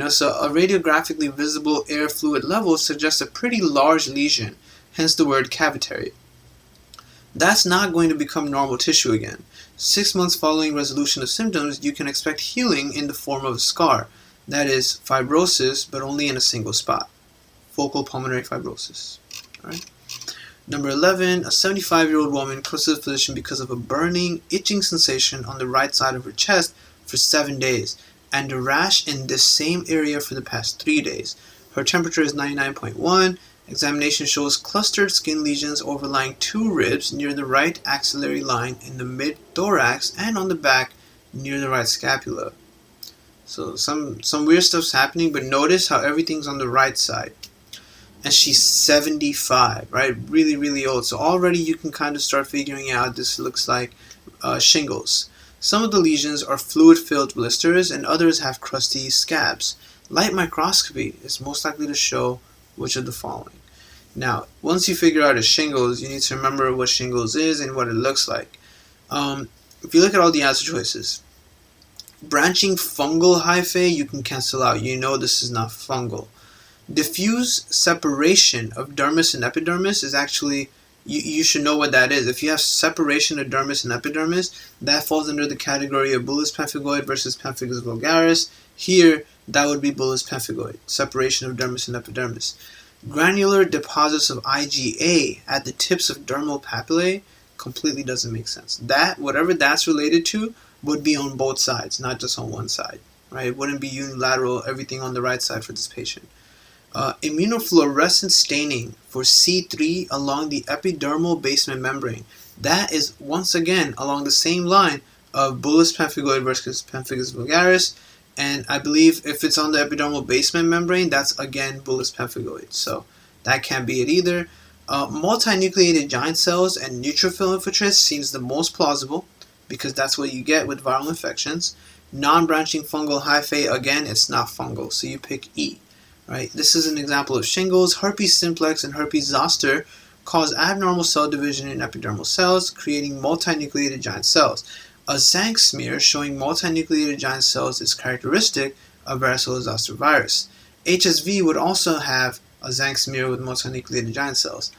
So a radiographically visible air fluid level suggests a pretty large lesion, hence the word cavitary. That's not going to become normal tissue again. 6 months following resolution of symptoms, you can expect healing in the form of a scar. That is fibrosis, but only in a single spot. Focal pulmonary fibrosis. All right. Number 11, a 75-year-old woman goes to the physician because of a burning, itching sensation on the right side of her chest for 7 days, and a rash in this same area for the past 3 days. Her temperature is 99.1. Examination shows clustered skin lesions overlying 2 ribs near the right axillary line in the mid-thorax and on the back near the right scapula. So some weird stuff's happening, but notice how everything's on the right side. And she's 75, right? Really, really old. So already you can kind of start figuring out this looks like shingles. Some of the lesions are fluid-filled blisters and others have crusty scabs. Light microscopy is most likely to show which of the following. Now, once you figure out a shingles, you need to remember what shingles is and what it looks like. If you look at all the answer choices, branching fungal hyphae you can cancel out. You know this is not fungal. Diffuse separation of dermis and epidermis is actually, you should know what that is. If you have separation of dermis and epidermis, that falls under the category of bullous pemphigoid versus pemphigus vulgaris. Here, that would be bullous pemphigoid, separation of dermis and epidermis. Granular deposits of IgA at the tips of dermal papillae completely doesn't make sense. That, whatever that's related to, would be on both sides, not just on one side, right? It wouldn't be unilateral, everything on the right side for this patient. Immunofluorescent staining for C3 along the epidermal basement membrane. That is, once again, along the same line of bullous pemphigoid versus pemphigus vulgaris. And I believe if it's on the epidermal basement membrane, that's again bullous pemphigoid. So that can't be it either. Multinucleated giant cells and neutrophil infiltrates seems the most plausible because that's what you get with viral infections. Non-branching fungal hyphae, again, it's not fungal, so you pick E. Right? This is an example of shingles. Herpes simplex and herpes zoster cause abnormal cell division in epidermal cells, creating multinucleated giant cells. A Zank smear showing multinucleated giant cells is characteristic of varicella zoster virus. HSV would also have a Zank smear with multinucleated giant cells.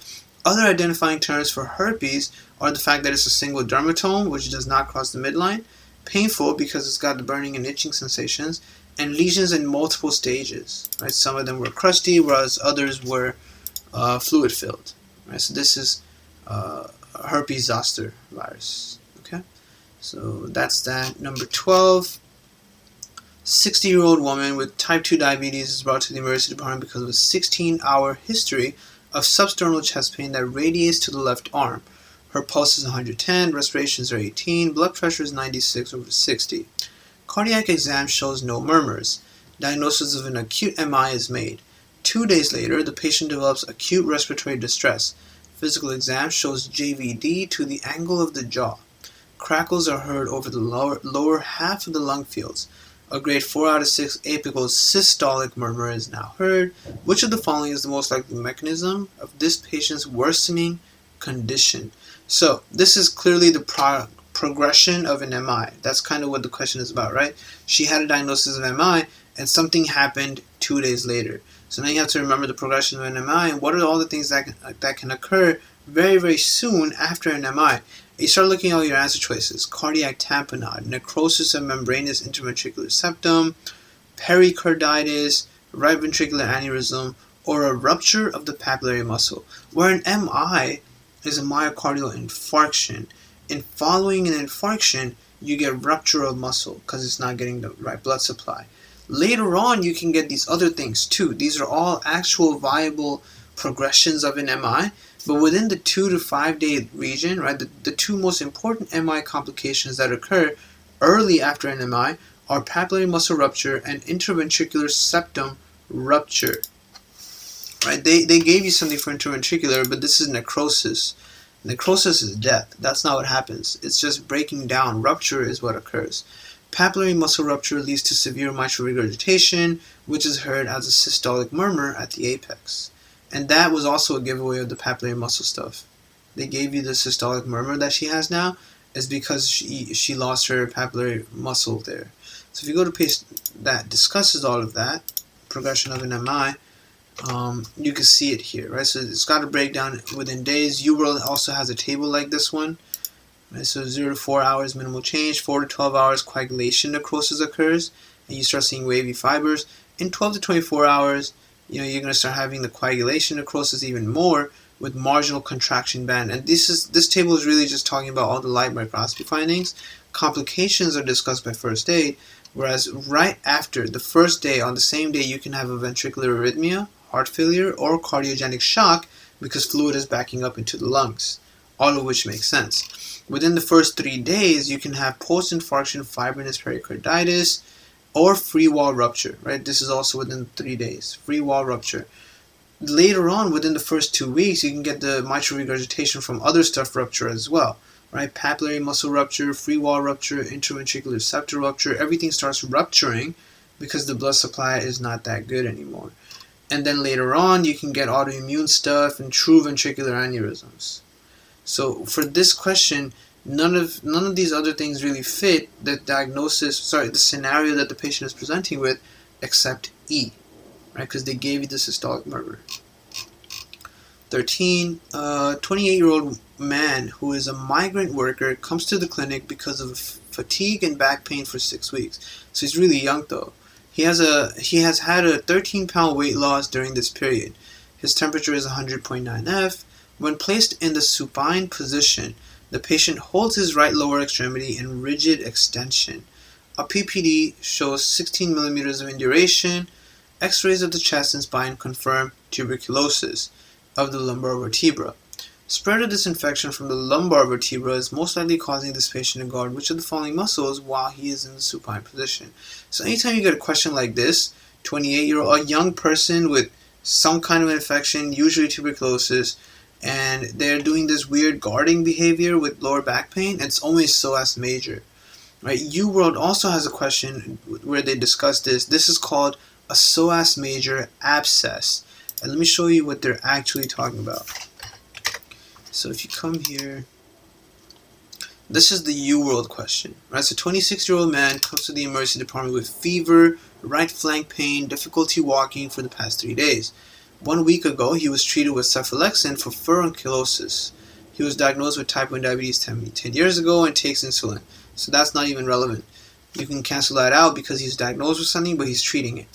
Other identifying terms for herpes are the fact that it's a single dermatome, which does not cross the midline, painful because it's got the burning and itching sensations, and lesions in multiple stages. Right? Some of them were crusty, whereas others were fluid-filled. Right? So this is herpes zoster virus. Okay, so that's that. Number 12. 60-year-old woman with type 2 diabetes is brought to the emergency department because of a 16-hour history of substernal chest pain that radiates to the left arm. Her pulse is 110, respirations are 18, blood pressure is 96/60. Cardiac exam shows no murmurs. Diagnosis of an acute MI is made. 2 days later, the patient develops acute respiratory distress. Physical exam shows JVD to the angle of the jaw. Crackles are heard over the lower half of the lung fields. A grade 4 out of 6 apical systolic murmur is now heard. Which of the following is the most likely mechanism of this patient's worsening condition? So, this is clearly the progression of an MI. That's kind of what the question is about, right? She had a diagnosis of MI and something happened 2 days later. So now you have to remember the progression of an MI and what are all the things that can occur very, very soon after an MI. You start looking at all your answer choices: cardiac tamponade, necrosis of membranous interventricular septum, pericarditis, right ventricular aneurysm, or a rupture of the papillary muscle. Where an MI is a myocardial infarction. And following an infarction, you get rupture of muscle because it's not getting the right blood supply. Later on, you can get these other things too. These are all actual viable progressions of an MI, but within the 2 to 5 day region, right, the two most important MI complications that occur early after an MI are papillary muscle rupture and interventricular septum rupture. Right? They gave you something for interventricular, but this is necrosis. Necrosis is death. That's not what happens. It's just breaking down. Rupture is what occurs. Papillary muscle rupture leads to severe mitral regurgitation, which is heard as a systolic murmur at the apex. And that was also a giveaway of the papillary muscle stuff. They gave you the systolic murmur that she has now is because she lost her papillary muscle there. So if you go to page that discusses all of that, progression of an MI, you can see it here, right? So it's got a breakdown within days. UWorld also has a table like this one. Right? So 0 to 4 hours minimal change, 4 to 12 hours coagulation necrosis occurs, and you start seeing wavy fibers. In 12 to 24 hours, you're going to start having the coagulation necrosis even more with marginal contraction band. And this table is really just talking about all the light microscopy findings. Complications are discussed by first aid, whereas right after the first day, on the same day, you can have a ventricular arrhythmia, heart failure, or cardiogenic shock because fluid is backing up into the lungs, all of which makes sense. Within the first 3 days, you can have post-infarction fibrinous pericarditis or free wall rupture, right? This is also within 3 days, free wall rupture. Later on, within the first 2 weeks, you can get the mitral regurgitation from other stuff rupture as well, right? Papillary muscle rupture, free wall rupture, interventricular septal rupture, everything starts rupturing because the blood supply is not that good anymore. And then later on, you can get autoimmune stuff and true ventricular aneurysms. So for this question, none of these other things really fit the the scenario that the patient is presenting with, except E, right? Because they gave you the systolic murmur. 13, 28-year-old man who is a migrant worker comes to the clinic because of fatigue and back pain for 6 weeks. So he's really young though. He has had a 13-pound weight loss during this period. His temperature is 100.9 F. When placed in the supine position, the patient holds his right lower extremity in rigid extension. A PPD shows 16 millimeters of induration. X-rays of the chest and spine confirm tuberculosis of the lumbar vertebra. Spread of this infection from the lumbar vertebra is most likely causing this patient to guard which of the following muscles while he is in the supine position. So anytime you get a question like this, 28-year-old, a young person with some kind of infection, usually tuberculosis, and they're doing this weird guarding behavior with lower back pain, it's always psoas major. Right? UWorld also has a question where they discuss this. This is called a psoas major abscess. And let me show you what they're actually talking about. So if you come here, this is the UWorld question. Right? So 26-year-old man comes to the emergency department with fever, right flank pain, difficulty walking for the past 3 days. 1 week ago, he was treated with cephalexin for furunculosis. He was diagnosed with type 1 diabetes 10 years ago and takes insulin. So that's not even relevant. You can cancel that out because he's diagnosed with something, but he's treating it.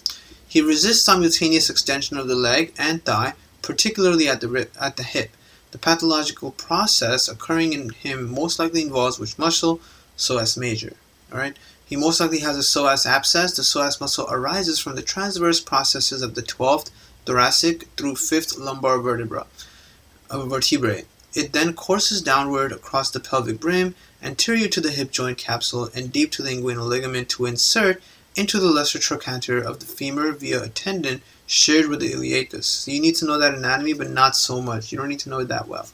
He resists simultaneous extension of the leg and thigh, particularly at the hip. The pathological process occurring in him most likely involves which muscle? Psoas major. All right. He most likely has a psoas abscess. The psoas muscle arises from the transverse processes of the 12th thoracic through 5th lumbar vertebrae. It then courses downward across the pelvic brim, anterior to the hip joint capsule, and deep to the inguinal ligament to insert into the lesser trochanter of the femur via a tendon shared with the iliacus. So you need to know that anatomy, but not so much. You don't need to know it that well.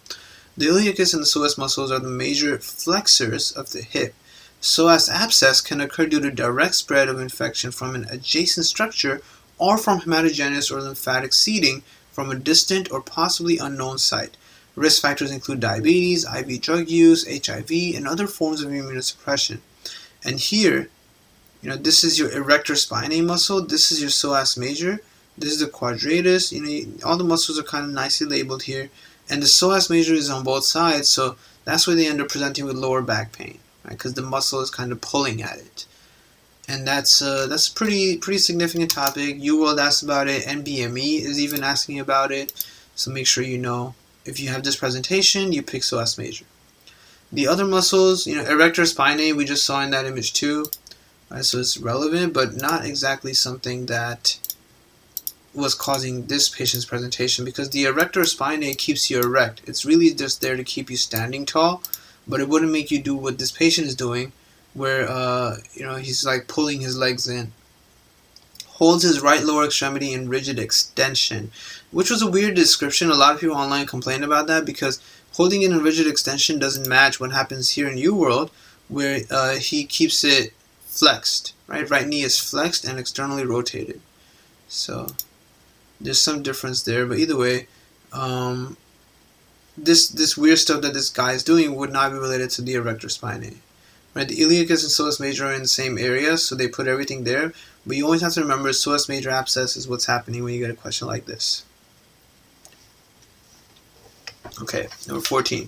The iliacus and the psoas muscles are the major flexors of the hip. Psoas abscess can occur due to direct spread of infection from an adjacent structure or from hematogenous or lymphatic seeding from a distant or possibly unknown site. Risk factors include diabetes, IV drug use, HIV, and other forms of immunosuppression. And here, this is your erector spinae muscle. This is your psoas major. This is the quadratus. All the muscles are kind of nicely labeled here. And the psoas major is on both sides, so that's why they end up presenting with lower back pain, right? Because the muscle is kind of pulling at it. And that's a pretty significant topic. UWorld asked about it. NBME is even asking about it. So make sure you know. If you have this presentation, you pick psoas major. The other muscles, erector spinae, we just saw in that image too. Right, so it's relevant, but not exactly something that was causing this patient's presentation, because the erector spinae keeps you erect. It's really just there to keep you standing tall, but it wouldn't make you do what this patient is doing, where he's like pulling his legs in. Holds his right lower extremity in rigid extension, which was a weird description. A lot of people online complained about that, because holding it in rigid extension doesn't match what happens here in UWorld, where he keeps it flexed. Right knee is flexed and externally rotated. So there's some difference there, but either way, this weird stuff that this guy is doing would not be related to the erector spinae. Right, the iliacus and psoas major are in the same area, so they put everything there. But you always have to remember psoas major abscess is what's happening when you get a question like this. Okay, number 14.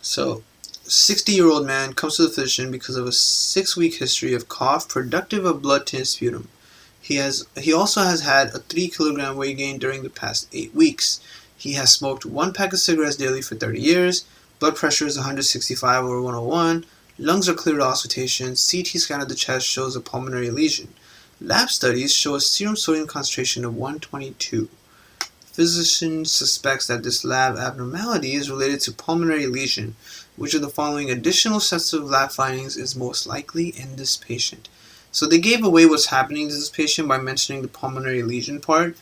So, 60-year-old man comes to the physician because of a 6-week history of cough productive of blood to his sputum. He also has had a 3-kilogram weight gain during the past 8 weeks. He has smoked 1 pack of cigarettes daily for 30 years. Blood pressure is 165 over 101. Lungs are clear to auscultation. CT scan of the chest shows a pulmonary lesion. Lab studies show a serum sodium concentration of 122. Physician suspects that this lab abnormality is related to pulmonary lesion. Which of the following additional sets of lab findings is most likely in this patient? So they gave away what's happening to this patient by mentioning the pulmonary lesion part,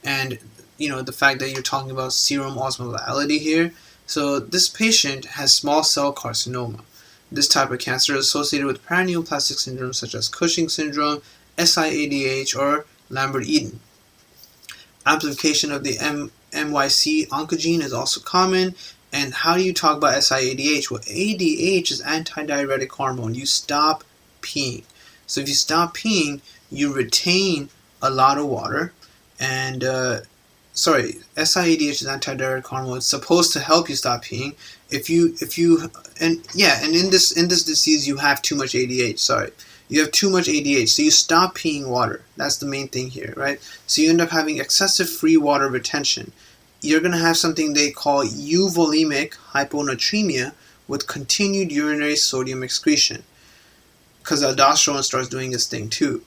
and the fact that you're talking about serum osmolality here. So this patient has small cell carcinoma. This type of cancer is associated with paraneoplastic syndrome such as Cushing syndrome, SIADH, or Lambert-Eaton. Amplification of the MYC oncogene is also common. And how do you talk about SIADH? Well, ADH is antidiuretic hormone. You stop peeing. So if you stop peeing, you retain a lot of water. And SIADH is antidiuretic hormone. It's supposed to help you stop peeing. And in this disease you have too much ADH. You have too much ADH, so you stop peeing water. That's the main thing here, right? So you end up having excessive free water retention. You're going to have something they call euvolemic hyponatremia with continued urinary sodium excretion, because aldosterone starts doing its thing too.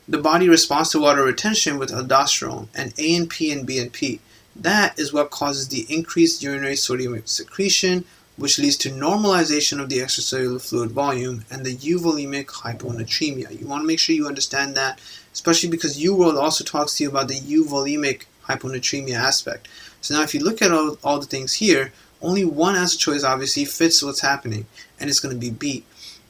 The body responds to water retention with aldosterone and ANP and BNP. That is what causes the increased urinary sodium secretion, which leads to normalization of the extracellular fluid volume and the euvolemic hyponatremia. You want to make sure you understand that, especially because UWorld also talks to you about the euvolemic hyponatremia aspect. So now if you look at all the things here, only one answer choice obviously fits what's happening, and it's going to be B.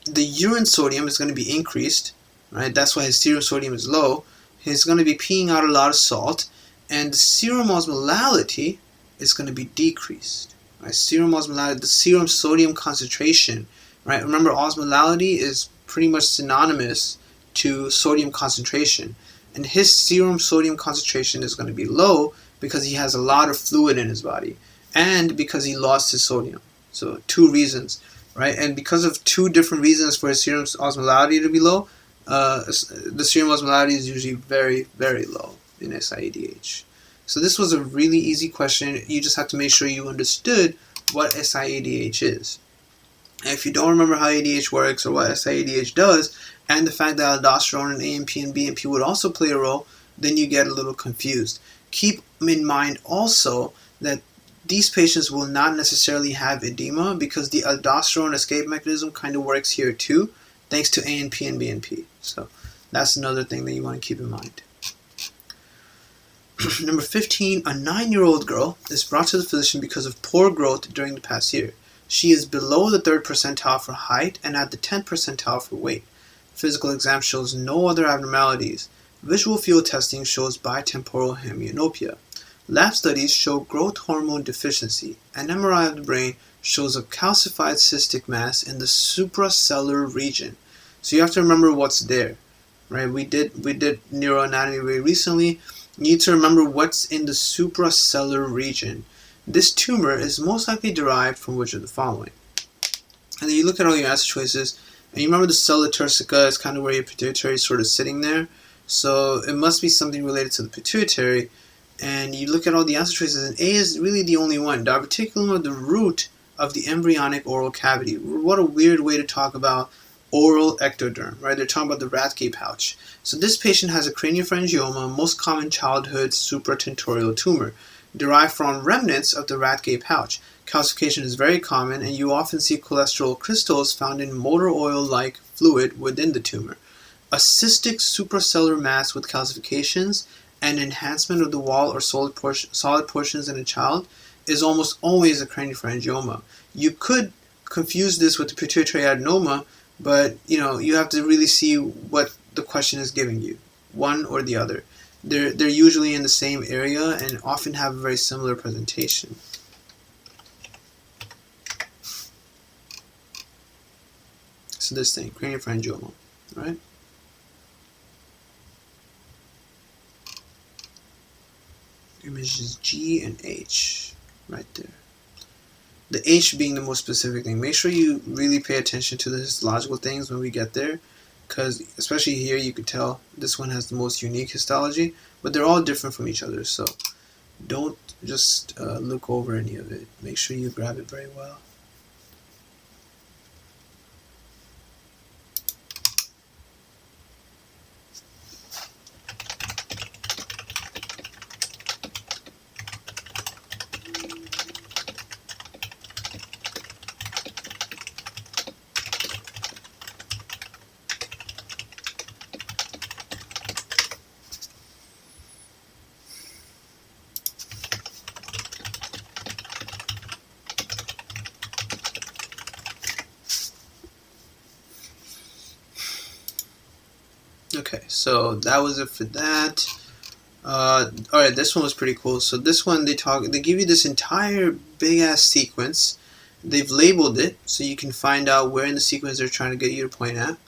The urine sodium is going to be increased, right? That's why his serum sodium is low. He's going to be peeing out a lot of salt, and the serum osmolality is going to be decreased. Right? Serum osmolality, the serum sodium concentration, right? Remember, osmolality is pretty much synonymous to sodium concentration, and his serum sodium concentration is going to be low because he has a lot of fluid in his body, and because he lost his sodium. So 2 reasons, right? And because of 2 different reasons for his serum osmolality to be low, the serum osmolality is usually very, very low in SIADH. So this was a really easy question. You just have to make sure you understood what SIADH is. And if you don't remember how ADH works or what SIADH does, and the fact that aldosterone and ANP and BNP would also play a role, then you get a little confused. Keep in mind also that these patients will not necessarily have edema, because the aldosterone escape mechanism kind of works here too, thanks to ANP and BNP. So that's another thing that you want to keep in mind. Number 15, a 9-year-old girl is brought to the physician because of poor growth during the past year. She is below the 3rd percentile for height and at the 10th percentile for weight. Physical exam shows no other abnormalities. Visual field testing shows bitemporal hemianopia. Lab studies show growth hormone deficiency. An MRI of the brain shows a calcified cystic mass in the suprasellar region. So you have to remember what's there, right? We did neuroanatomy very recently, You need to remember what's in the supracellular region. This tumor is most likely derived from which of the following. And then you look at all your answer choices, and you remember the cella turcica is kind of where your pituitary is sort of sitting there. So it must be something related to the pituitary. And you look at all the answer choices, and A is really the only one. Diverticulum of the root of the embryonic oral cavity. What a weird way to talk about oral ectoderm, right? They're talking about the Rathke pouch. So this patient has a craniopharyngioma, most common childhood supratentorial tumor, derived from remnants of the Rathke pouch. Calcification is very common, and you often see cholesterol crystals found in motor oil-like fluid within the tumor. A cystic supracellular mass with calcifications and enhancement of the wall or solid portions in a child is almost always a craniopharyngioma. You could confuse this with the pituitary adenoma, but you have to really see what the question is giving you, one or the other. They're usually in the same area and often have a very similar presentation. So this thing, craniopharyngioma, right? Images G and H, right there. The H being the most specific thing. Make sure you really pay attention to the histological things when we get there, because especially here you could tell this one has the most unique histology, but they're all different from each other, so don't just look over any of it. Make sure you grab it very well. Okay, so that was it for that. Alright, this one was pretty cool. So this one, they give you this entire big ass sequence. They've labeled it so you can find out where in the sequence they're trying to get you to point at.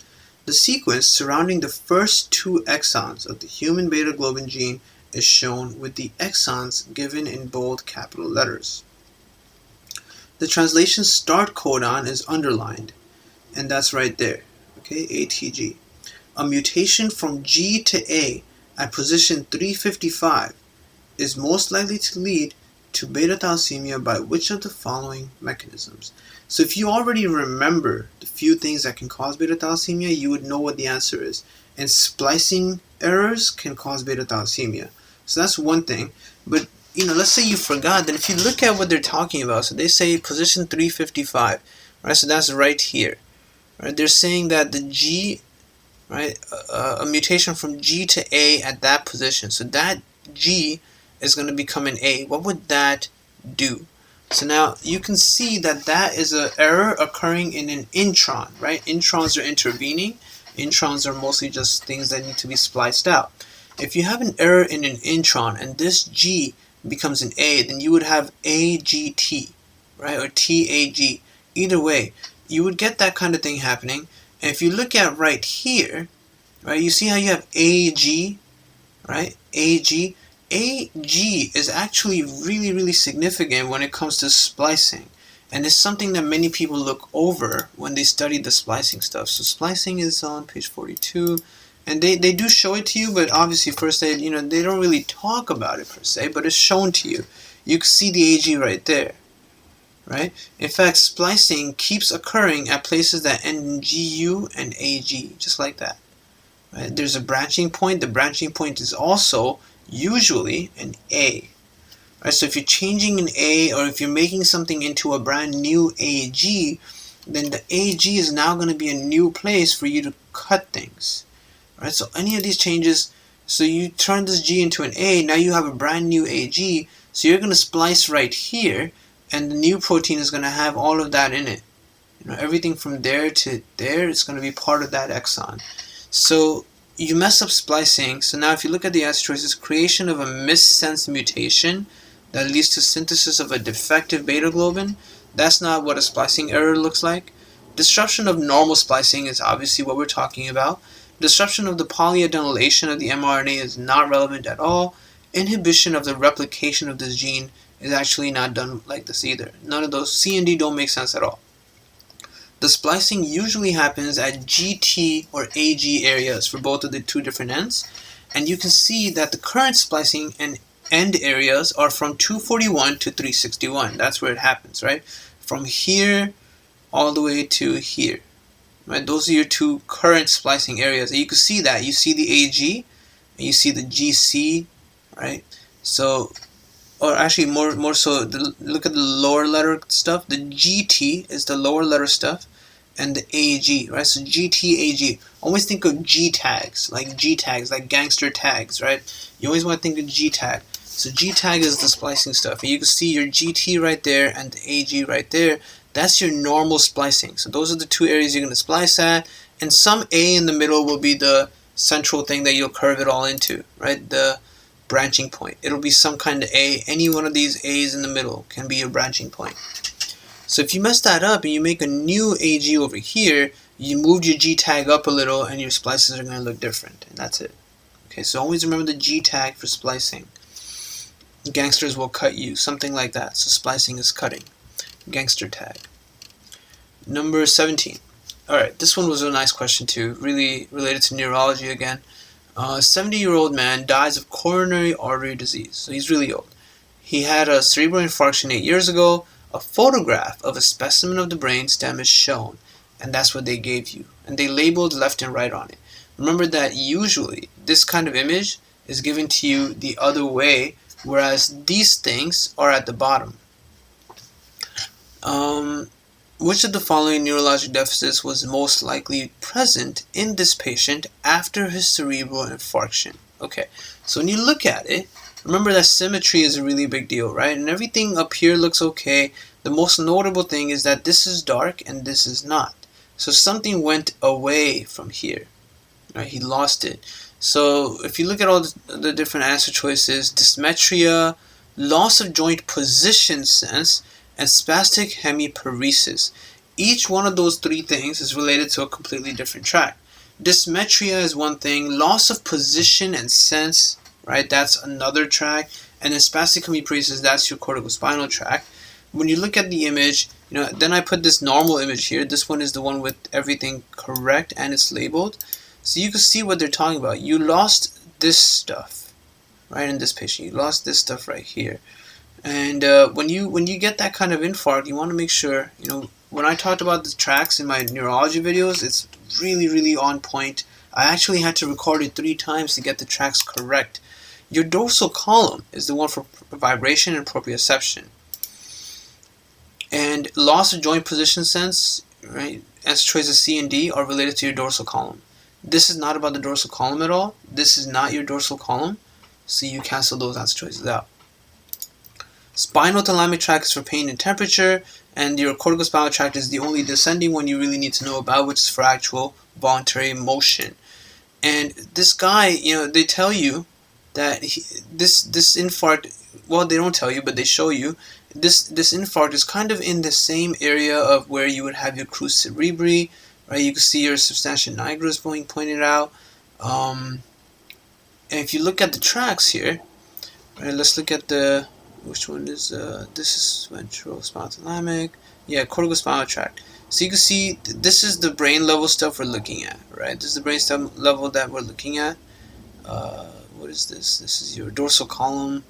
The sequence surrounding the first 2 exons of the human beta globin gene is shown with the exons given in bold capital letters. The translation start codon is underlined, and that's right there. Okay, ATG. A mutation from G to A at position 355 is most likely to lead to beta thalassemia by which of the following mechanisms? So if you already remember the few things that can cause beta thalassemia, you would know what the answer is. And splicing errors can cause beta thalassemia. So that's one thing. But let's say you forgot, then if you look at what they're talking about, so they say position 355, right? So that's right here. Right? They're saying that the G, right, a mutation from G to A at that position. So that G is going to become an A. What would that do? So now you can see that that is an error occurring in an intron, right? Introns are intervening. Introns are mostly just things that need to be spliced out. If you have an error in an intron and this G becomes an A, then you would have AGT, right, or TAG. Either way, you would get that kind of thing happening. And if you look at right here, right, you see how you have AG, right? AG. AG is actually really, really significant when it comes to splicing. And it's something that many people look over when they study the splicing stuff. So splicing is on page 42. And they do show it to you, but obviously first they don't really talk about it per se, but it's shown to you. You can see the AG right there. Right? In fact, splicing keeps occurring at places that end in GU and AG, just like that. Right? There's a branching point. The branching point is also usually an A. Right? So if you're changing an A, or if you're making something into a brand new AG, then the AG is now going to be a new place for you to cut things. Right? So any of these changes, so you turn this G into an A, now you have a brand new AG, so you're going to splice right here, and the new protein is going to have all of that in it. Everything from there to there is going to be part of that exon. So you mess up splicing. So now if you look at the answer choices, creation of a missense mutation that leads to synthesis of a defective beta globin, that's not what a splicing error looks like. Disruption of normal splicing is obviously what we're talking about. Disruption of the polyadenylation of the mRNA is not relevant at all. inhibition of the replication of this gene is actually not done like this either. None of those C and D don't make sense at all. The splicing usually happens at GT or AG areas for both of the two different ends, and you can see that the current splicing and end areas are from 241 to 361. That's where it happens, right? From here all the way to here, right? Those are your two current splicing areas, and you can see that. You see the AG and you see the GC, right? So, or actually more so, look at the lower letter stuff. The GT is the lower letter stuff, and the AG, right? So GT, AG. Always think of G tags, like gangster tags, right? You always want to think of G tag. So G tag is the splicing stuff. And you can see your GT right there and the AG right there. That's your normal splicing. So those are the two areas you're going to splice at. And some A in the middle will be the central thing that you'll curve it all into, right? The branching point. It'll be some kind of A. Any one of these A's in the middle can be your branching point. So if you mess that up and you make a new AG over here, you moved your G tag up a little and your splices are going to look different. And that's it. Okay, so always remember the G tag for splicing. Gangsters will cut you, something like that. So splicing is cutting. Gangster tag. Number 17. Alright, this one was a nice question too, really related to neurology again. A 70-year-old man dies of coronary artery disease, so he's really old. He had a cerebral infarction 8 years ago. A photograph of a specimen of the brain stem is shown, and that's what they gave you. And they labeled left and right on it. Remember that usually this kind of image is given to you the other way, whereas these things are at the bottom. Which of the following neurologic deficits was most likely present in this patient after his cerebral infarction? Okay, so when you look at it, remember that symmetry is a really big deal, right? And everything up here looks okay. The most notable thing is that this is dark and this is not. So something went away from here, right? He lost it. So if you look at all the different answer choices, dysmetria, loss of joint position sense, and spastic hemiparesis. Each one of those three things is related to a completely different tract. Dysmetria is one thing, loss of position and sense, right? That's another tract. And then spastic hemiparesis, that's your corticospinal tract. When you look at the image, then I put this normal image here. This one is the one with everything correct and it's labeled. So you can see what they're talking about. You lost this stuff, right, in this patient. You lost this stuff right here. And when you get that kind of infarct, you want to make sure, when I talked about the tracts in my neurology videos, it's really, really on point. I actually had to record it 3 times to get the tracts correct. Your dorsal column is the one for vibration and proprioception. And loss of joint position sense, right, answer choices C and D are related to your dorsal column. This is not about the dorsal column at all. This is not your dorsal column, so you cancel those answer choices out. Spinal thalamic tract is for pain and temperature, and your corticospinal tract is the only descending one you really need to know about, which is for actual voluntary motion. And this guy, they tell you that this infarct, well, they don't tell you, but they show you, this infarct is kind of in the same area of where you would have your crus cerebri, right? You can see your substantia nigra is being pointed out. And if you look at the tracts here, right, let's look at which one is, this is ventral spinal thalamic, yeah, corticospinal tract. So you can see this is the brain level stuff we're looking at, right? This is the brain level that we're looking at. What is this? This is your dorsal column,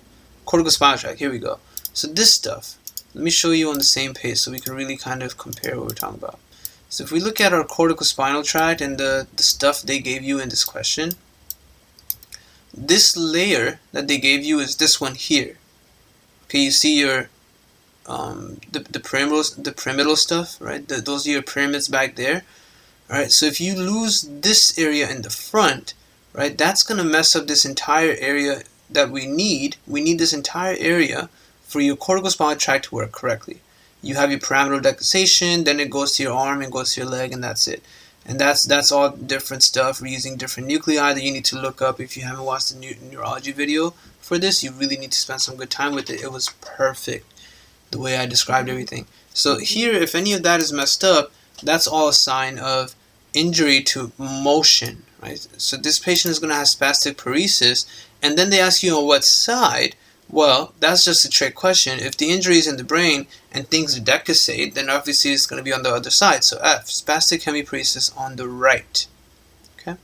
corticospinal tract, here we go. So this stuff, let me show you on the same page so we can really kind of compare what we're talking about. So if we look at our corticospinal tract and the stuff they gave you in this question, this layer that they gave you is this one here. Okay, you see your the pyramidal stuff, right? Those are your pyramids back there. All right, so if you lose this area in the front, right, that's going to mess up this entire area that we need. We need this entire area for your corticospinal tract to work correctly. You have your pyramidal decussation, then it goes to your arm and goes to your leg, and that's it. And that's all different stuff. We're using different nuclei that you need to look up. If you haven't watched the neurology video for this, you really need to spend some good time with it. It was perfect the way I described everything. So here, if any of that is messed up, that's all a sign of injury to motion, right? So this patient is going to have spastic paresis, And then they ask you on what side. Well, that's just a trick question. If the injury is in the brain and things decussate, then obviously it's going to be on the other side. So F, spastic hemiparesis on the right. Okay.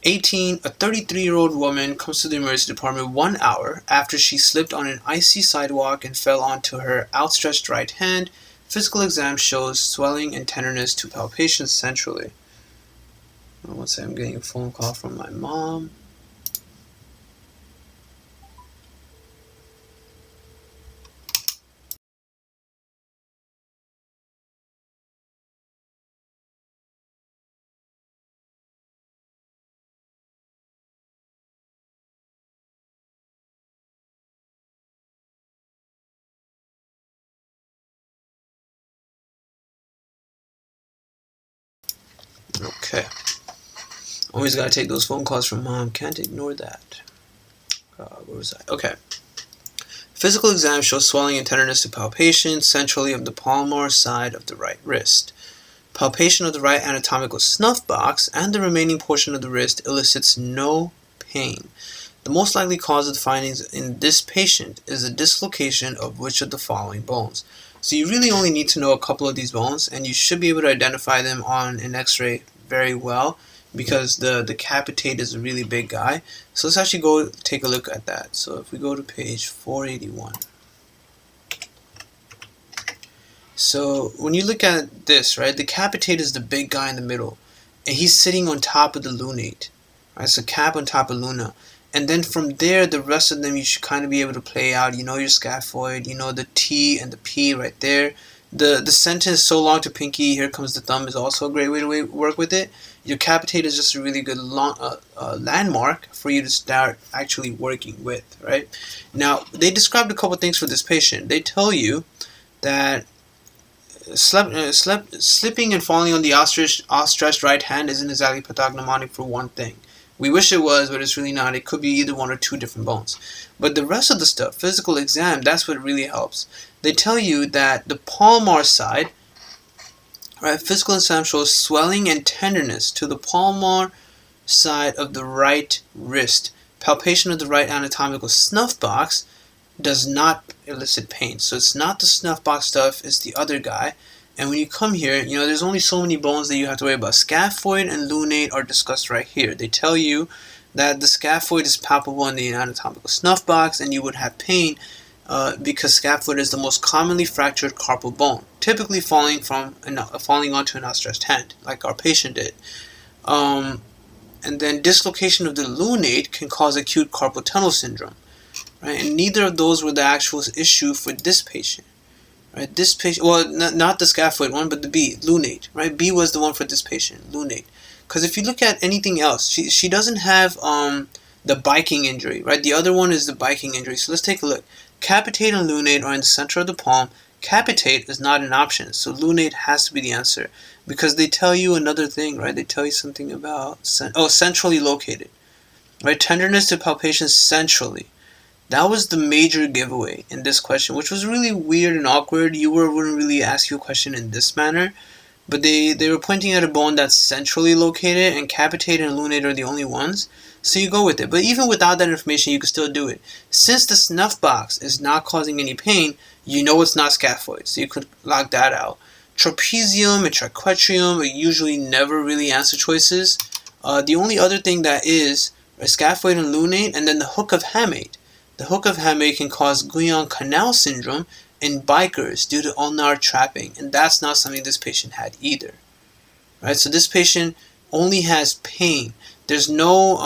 18, a 33-year-old woman comes to the emergency department 1 hour after she slipped on an icy sidewalk and fell onto her outstretched right hand. Physical exam shows swelling and tenderness to palpation centrally. One second, I'm getting a phone call from my mom. Okay. Always gotta take those phone calls from mom. Can't ignore that. Where was I? Okay. Physical exam shows swelling and tenderness to palpation centrally of the palmar side of the right wrist. Palpation of the right anatomical snuff box and the remaining portion of the wrist elicits no pain. The most likely cause of the findings in this patient is a dislocation of which of the following bones. So you really only need to know a couple of these bones, and you should be able to identify them on an x-ray very well, because the capitate is a really big guy. So let's actually go take a look at that. So if we go to page 481. So when you look at this, right, the capitate is the big guy in the middle, and he's sitting on top of the lunate. Right, so cap on top of luna. And then from there, the rest of them you should kind of be able to play out. You know your scaphoid, you know the T and the P right there. The sentence, so long to pinky, here comes the thumb, is also a great way to work with it. Your capitate is just a really good landmark for you to start actually working with, right? Now, they described a couple things for this patient. They tell you that slipping and falling on the outstretched right hand isn't exactly pathognomonic for one thing. We wish it was, but it's really not. It could be either one or two different bones. But the rest of the stuff, physical exam, that's what really helps. They tell you that the palmar side, right, physical exam shows swelling and tenderness to the palmar side of the right wrist. Palpation of the right anatomical snuff box does not elicit pain. So it's not the snuff box stuff, it's the other guy. And when you come here, you know, there's only so many bones that you have to worry about. Scaphoid and lunate are discussed right here. They tell you that the scaphoid is palpable in the anatomical snuff box, and you would have pain because scaphoid is the most commonly fractured carpal bone, typically falling onto an outstretched hand, like our patient did. And then dislocation of the lunate can cause acute carpal tunnel syndrome, right? And neither of those were the actual issue for this patient. Right, this patient, well, not the scaphoid one, but the B, lunate, right? B was the one for this patient, lunate. Because if you look at anything else, she doesn't have the biking injury, right? The other one is the biking injury. So let's take a look. Capitate and lunate are in the center of the palm. Capitate is not an option, so lunate has to be the answer. Because they tell you another thing, right? They tell you something about, centrally located, right? Tenderness to palpation centrally. That was the major giveaway in this question, which was really weird and awkward. You wouldn't really ask you a question in this manner, but they were pointing at a bone that's centrally located, and capitate and lunate are the only ones, so you go with it. But even without that information, you can still do it. Since the snuff box is not causing any pain, you know it's not scaphoid, so you could lock that out. Trapezium and triquetrium are usually never really answer choices. The only other thing that is scaphoid and lunate, and then the hook of hamate. The hook of hamate can cause Guillain Canal syndrome in bikers due to ulnar trapping, and that's not something this patient had either. Right, so this patient only has pain. There's no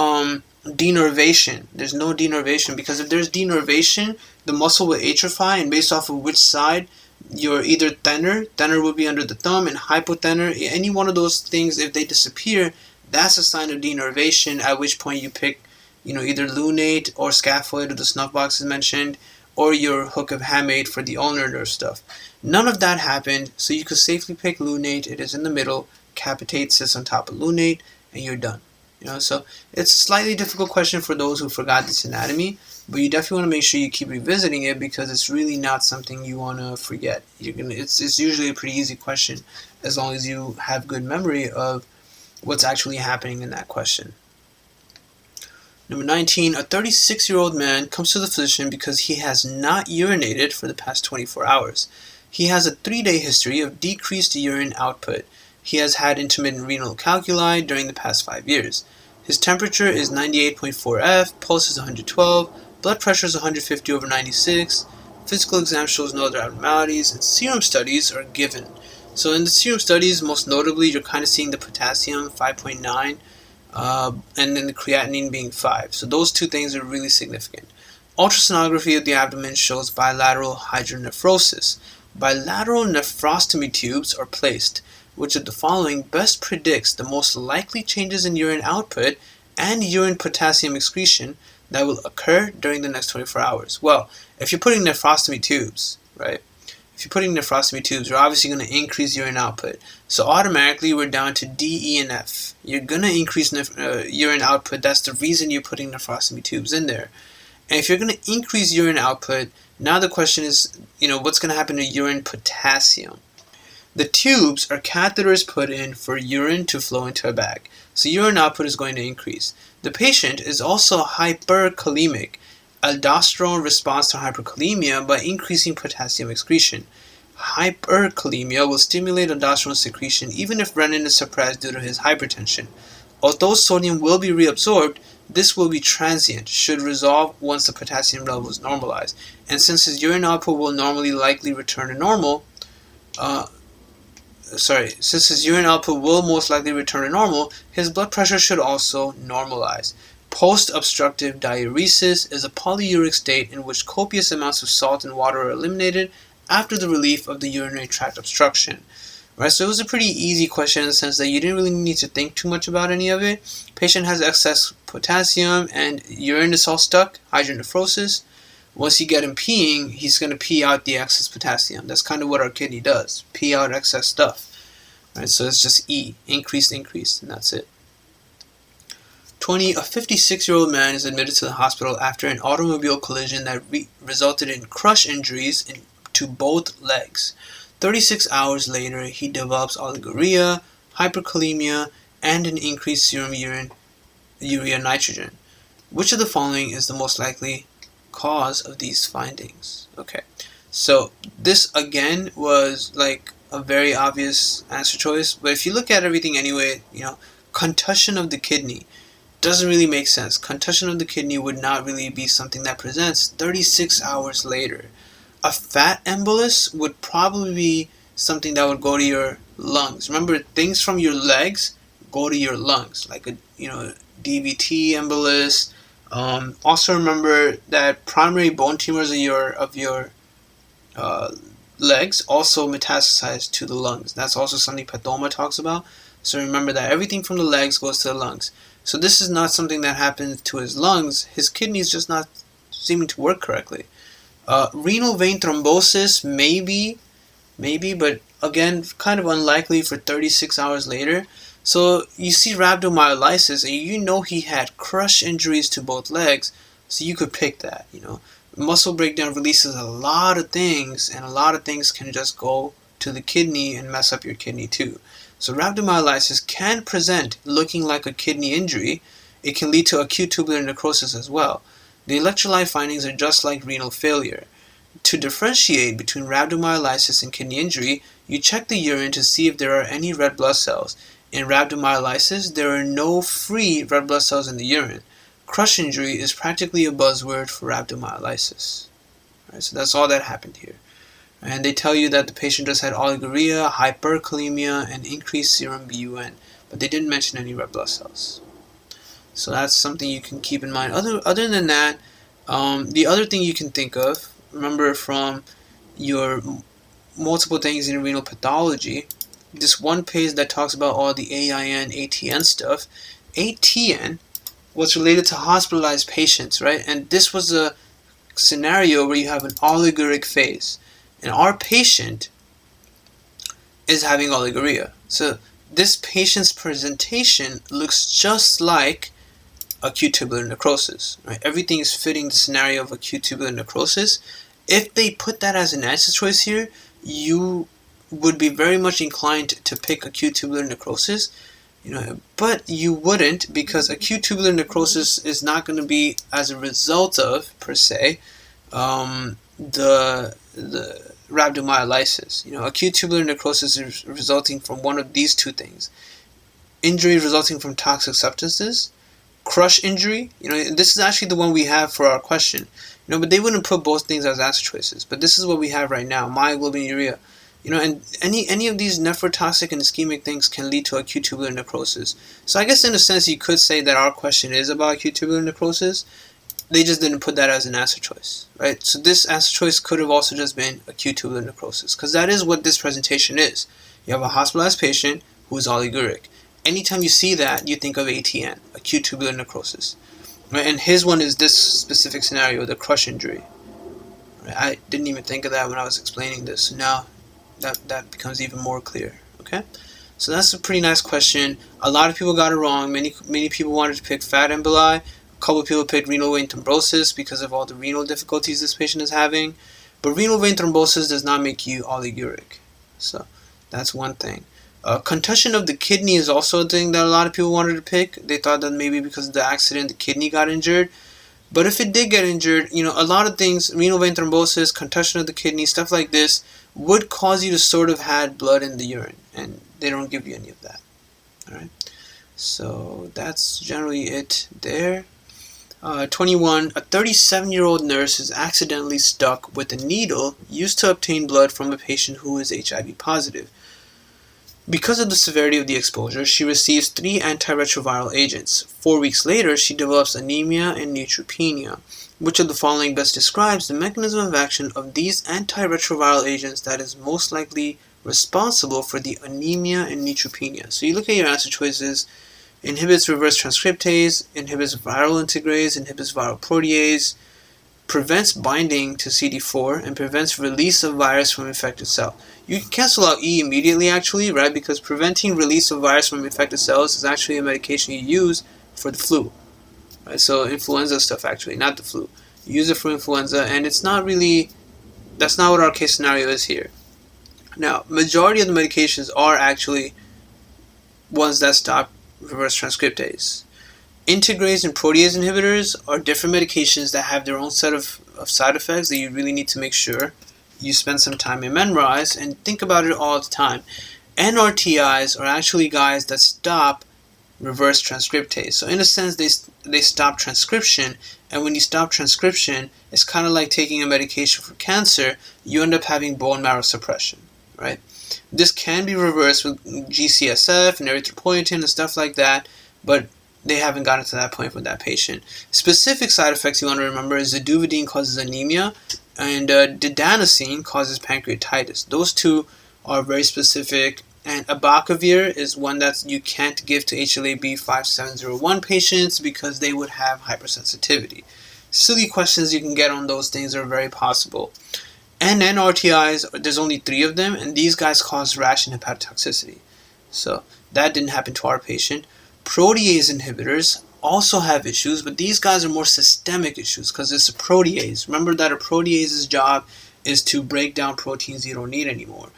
denervation. There's no denervation, because if there's denervation, the muscle will atrophy, and based off of which side you're either thinner would be under the thumb, and hypothenor, any one of those things, if they disappear, that's a sign of denervation, at which point you pick, you know, either lunate or scaphoid, or the snuff box is mentioned, or your hook of hamate for the ulnar nerve stuff. None of that happened, so you could safely pick lunate. It is in the middle. Capitate sits on top of lunate, and you're done. You know, so it's a slightly difficult question for those who forgot this anatomy, but you definitely want to make sure you keep revisiting it, because it's really not something you want to forget. It's usually a pretty easy question, as long as you have good memory of what's actually happening in that question. Number 19, a 36-year-old man comes to the physician because he has not urinated for the past 24 hours. He has a 3-day history of decreased urine output. He has had intermittent renal calculi during the past 5 years. His temperature is 98.4 F, pulse is 112, blood pressure is 150 over 96, physical exam shows no other abnormalities, and serum studies are given. So in the serum studies, most notably, you're kind of seeing the potassium 5.9, and then the creatinine being 5. So those two things are really significant. Ultrasonography of the abdomen shows bilateral hydronephrosis. Bilateral nephrostomy tubes are placed. Which of the following best predicts the most likely changes in urine output and urine potassium excretion that will occur during the next 24 hours? Well, if you're putting nephrostomy tubes, right? If you're putting nephrostomy tubes, you're obviously going to increase urine output. So automatically, we're down to D, E, and F. You're going to increase urine output. That's the reason you're putting nephrostomy tubes in there. And if you're going to increase urine output, now the question is, what's going to happen to urine potassium? The tubes are catheters put in for urine to flow into a bag. So urine output is going to increase. The patient is also hyperkalemic. Aldosterone responds to hyperkalemia by increasing potassium excretion. Hyperkalemia will stimulate aldosterone secretion even if renin is suppressed due to his hypertension. Although sodium will be reabsorbed, this will be transient, should resolve once the potassium level is normalized. And since his urine output will likely return to normal, since his urine output will most likely return to normal, his blood pressure should also normalize. Post-obstructive diuresis is a polyuric state in which copious amounts of salt and water are eliminated after the relief of the urinary tract obstruction. Right, so it was a pretty easy question in the sense that you didn't really need to think too much about any of it. Patient has excess potassium and urine is all stuck, hydronephrosis. Once you get him peeing, he's going to pee out the excess potassium. That's kind of what our kidney does, pee out excess stuff. Right, so it's just E, increased, and that's it. 20, a 56-year-old man is admitted to the hospital after an automobile collision that resulted in crush injuries to both legs. 36 hours later, he develops oliguria, hyperkalemia, and an increased serum urea nitrogen. Which of the following is the most likely cause of these findings? Okay, so this again was like a very obvious answer choice, but if you look at everything anyway, contussion of the kidney doesn't really make sense. Contussion of the kidney would not really be something that presents 36 hours later. A fat embolus would probably be something that would go to your lungs. Remember, things from your legs go to your lungs, like a DVT embolus. Also remember that primary bone tumors of your legs also metastasize to the lungs. That's also something Pathoma talks about. So remember that everything from the legs goes to the lungs. So this is not something that happens to his lungs. His kidney is just not seeming to work correctly. Renal vein thrombosis, maybe, but again, kind of unlikely for 36 hours later. So you see rhabdomyolysis, and he had crush injuries to both legs, so you could pick that. Muscle breakdown releases a lot of things, and a lot of things can just go to the kidney and mess up your kidney too. So rhabdomyolysis can present looking like a kidney injury. It can lead to acute tubular necrosis as well. The electrolyte findings are just like renal failure. To differentiate between rhabdomyolysis and kidney injury, you check the urine to see if there are any red blood cells. In rhabdomyolysis, there are no free red blood cells in the urine. Crush injury is practically a buzzword for rhabdomyolysis. Right, so that's all that happened here. And they tell you that the patient just had oliguria, hyperkalemia, and increased serum BUN, but they didn't mention any red blood cells. So that's something you can keep in mind. Other than that, the other thing you can think of, remember from your multiple things in renal pathology, this one page that talks about all the AIN, ATN stuff. ATN was related to hospitalized patients, right? And this was a scenario where you have an oliguric phase. And our patient is having oliguria. So this patient's presentation looks just like acute tubular necrosis, right? Everything is fitting the scenario of acute tubular necrosis. If they put that as an answer choice here, you would be very much inclined to pick acute tubular necrosis But you wouldn't, because acute tubular necrosis is not going to be as a result of, per se, the rhabdomyolysis. Acute tubular necrosis is resulting from one of these two things: injury resulting from toxic substances, crush injury. This is actually the one we have for our question. But they wouldn't put both things as answer choices. But this is what we have right now: myoglobinuria. And any of these nephrotoxic and ischemic things can lead to acute tubular necrosis. So I guess in a sense you could say that our question is about acute tubular necrosis. They just didn't put that as an answer choice, right? So this answer choice could have also just been acute tubular necrosis, because that is what this presentation is. You have a hospitalized patient who is oliguric. Anytime you see that, you think of ATN, acute tubular necrosis. Right? And his one is this specific scenario, the crush injury. Right? I didn't even think of that when I was explaining this. So now that becomes even more clear. Okay, so that's a pretty nice question. A lot of people got it wrong. Many people wanted to pick fat emboli. A couple of people picked renal vein thrombosis because of all the renal difficulties this patient is having. But renal vein thrombosis does not make you oliguric. So that's one thing. Contusion of the kidney is also a thing that a lot of people wanted to pick. They thought that maybe because of the accident the kidney got injured. But if it did get injured, a lot of things, renal vein thrombosis, contusion of the kidney, stuff like this, would cause you to sort of have blood in the urine, and they don't give you any of that. Alright, so that's generally it there. 21, a 37-year-old nurse is accidentally stuck with a needle used to obtain blood from a patient who is HIV positive. Because of the severity of the exposure, she receives 3 antiretroviral agents. 4 weeks later, she develops anemia and neutropenia. Which of the following best describes the mechanism of action of these antiretroviral agents that is most likely responsible for the anemia and neutropenia? So you look at your answer choices: inhibits reverse transcriptase, inhibits viral integrase, inhibits viral protease, prevents binding to CD4, and prevents release of virus from infected cell. You can cancel out E immediately, actually, right? Because preventing release of virus from infected cells is actually a medication you use for the flu. Right? So influenza stuff, actually, not the flu. You use it for influenza, and it's not really, that's not what our case scenario is here. Now, majority of the medications are actually ones that stop reverse transcriptase. Integrase and protease inhibitors are different medications that have their own set of side effects that you really need to make sure you spend some time and memorize and think about it all the time. NRTIs are actually guys that stop reverse transcriptase. So in a sense, they stop transcription, and when you stop transcription, it's kind of like taking a medication for cancer. You end up having bone marrow suppression, right? This can be reversed with GCSF and erythropoietin and stuff like that, but they haven't gotten to that point with that patient. Specific side effects you want to remember is zidovudine causes anemia, and didanosine causes pancreatitis. Those two are very specific. And abacavir is one that you can't give to HLA-B 5701 patients because they would have hypersensitivity. Silly questions you can get on those things are very possible. And NRTIs, there's only 3 of them, and these guys cause rash and hepatotoxicity. So that didn't happen to our patient. Protease inhibitors also have issues, but these guys are more systemic issues because it's a protease. Remember that a protease's job is to break down proteins you don't need anymore.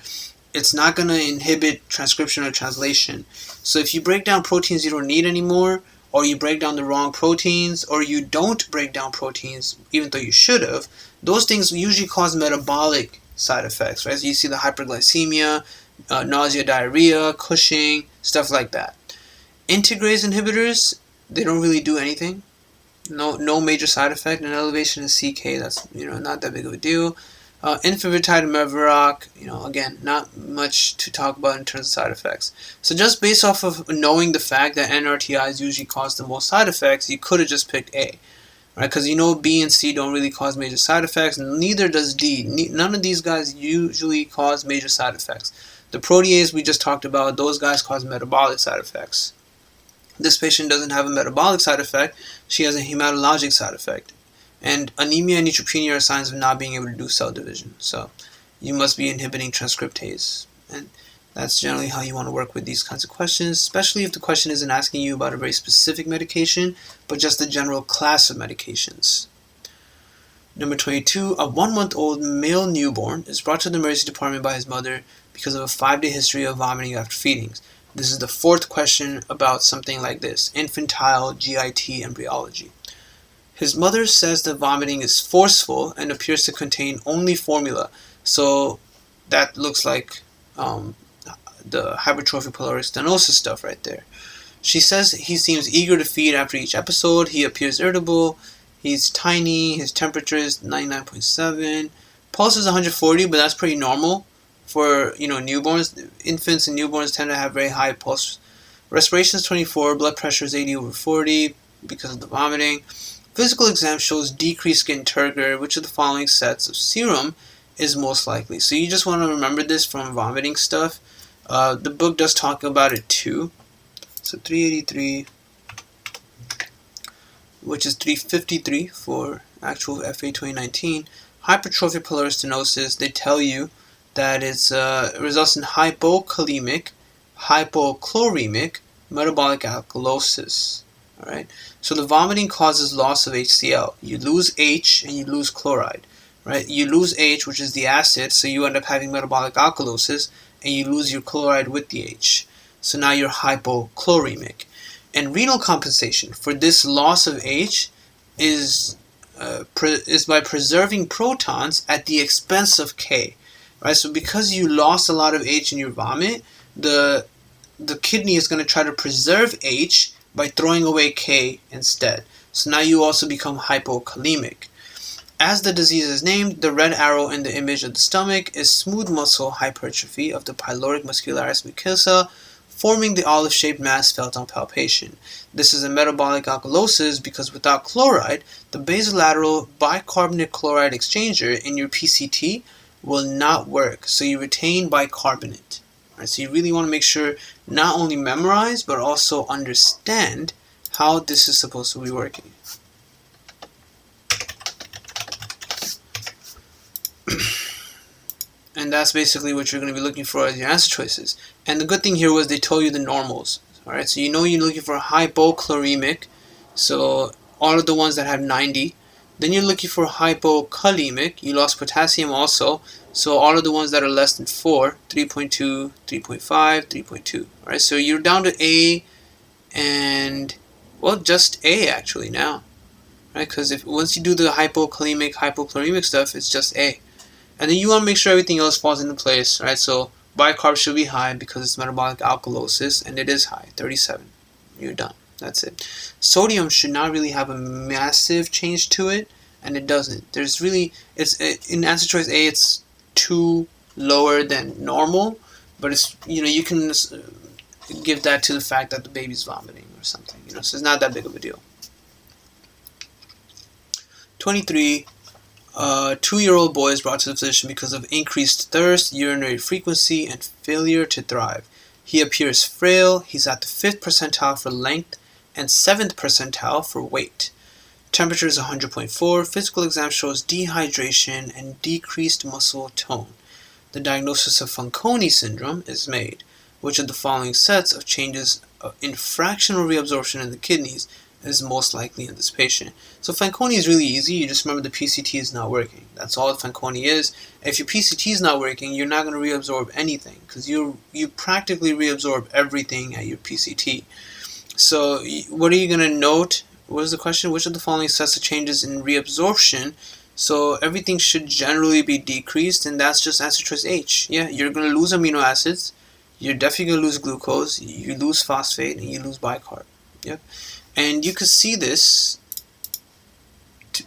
It's not going to inhibit transcription or translation. So if you break down proteins you don't need anymore, or you break down the wrong proteins, or you don't break down proteins even though you should have, those things usually cause metabolic side effects, right? So you see the hyperglycemia, nausea, diarrhea, Cushing, stuff like that. Integrase inhibitors, they don't really do anything. No major side effect. An elevation in CK, that's not that big of a deal. Infivitide and Mevaroc, again, not much to talk about in terms of side effects. So just based off of knowing the fact that NRTIs usually cause the most side effects, you could have just picked A, right? Because B and C don't really cause major side effects, and neither does D. None of these guys usually cause major side effects. The protease we just talked about, those guys cause metabolic side effects. This patient doesn't have a metabolic side effect, she has a hematologic side effect. And anemia and neutropenia are signs of not being able to do cell division. So you must be inhibiting transcriptase. And that's generally how you want to work with these kinds of questions, especially if the question isn't asking you about a very specific medication, but just the general class of medications. Number 22, a 1-month-old male newborn is brought to the emergency department by his mother because of a 5-day history of vomiting after feedings. This is the fourth question about something like this: infantile GIT embryology. His mother says the vomiting is forceful and appears to contain only formula. So that looks like the hypertrophic pulmonary stenosis stuff right there. She says he seems eager to feed after each episode. He appears irritable. He's tiny. His temperature is 99.7. Pulse is 140, but that's pretty normal for newborns. Infants and newborns tend to have very high pulse. Respiration is 24. Blood pressure is 80/40 because of the vomiting. Physical exam shows decreased skin turgor. Which of the following sets of serum is most likely? So you just want to remember this from vomiting stuff. The book does talk about it too. So 383, which is 353 for actual FA 2019. Hypertrophic pulmonary stenosis, they tell you that it results in hypokalemic, hypochloremic, metabolic alkalosis. Alright, so the vomiting causes loss of HCl. You lose H and you lose chloride. Right? You lose H, which is the acid, so you end up having metabolic alkalosis, and you lose your chloride with the H. So now you're hypochloremic. And renal compensation for this loss of H is by preserving protons at the expense of K. Right? So because you lost a lot of H in your vomit, the kidney is going to try to preserve H by throwing away K instead. So now you also become hypokalemic. As the disease is named, the red arrow in the image of the stomach is smooth muscle hypertrophy of the pyloric muscularis mucosa, forming the olive-shaped mass felt on palpation. This is a metabolic alkalosis because without chloride, the basolateral bicarbonate chloride exchanger in your PCT will not work, so you retain bicarbonate. Right, so you really want to make sure not only memorize, but also understand how this is supposed to be working. And that's basically what you're going to be looking for as your answer choices. And the good thing here was they told you the normals. Alright, so you're looking for hypochloremic, so all of the ones that have 90. Then you're looking for hypokalemic, you lost potassium also, so all of the ones that are less than 4, 3.2, 3.5, 3.2. Alright, so you're down to A and, well, just A actually now. Right, because once you do the hypokalemic, hypochloremic stuff, it's just A. And then you want to make sure everything else falls into place, right? So bicarb should be high because it's metabolic alkalosis, and it is high, 37. You're done. That's it. Sodium should not really have a massive change to it, and it doesn't. There's really, in answer choice A, it's 2 lower than normal, but it's, you can give that to the fact that the baby's vomiting or something, so it's not that big of a deal. 23. 2-year-old boy is brought to the physician because of increased thirst, urinary frequency, and failure to thrive. He appears frail. He's at the 5th percentile for length and 7th percentile for weight. Temperature is 100.4. Physical exam shows dehydration and decreased muscle tone. The diagnosis of Fanconi syndrome is made. Which of the following sets of changes in fractional reabsorption in the kidneys is most likely in this patient? So Fanconi is really easy. You just remember the PCT is not working. That's all Fanconi is. If your PCT is not working, you're not going to reabsorb anything because you practically reabsorb everything at your PCT. So what are you going to note? What is the question? Which of the following sets of changes in reabsorption? So everything should generally be decreased, and that's just answer choice H. Yeah, you're going to lose amino acids. You're definitely going to lose glucose. You lose phosphate, and you lose bicarb. Yep. And you can see this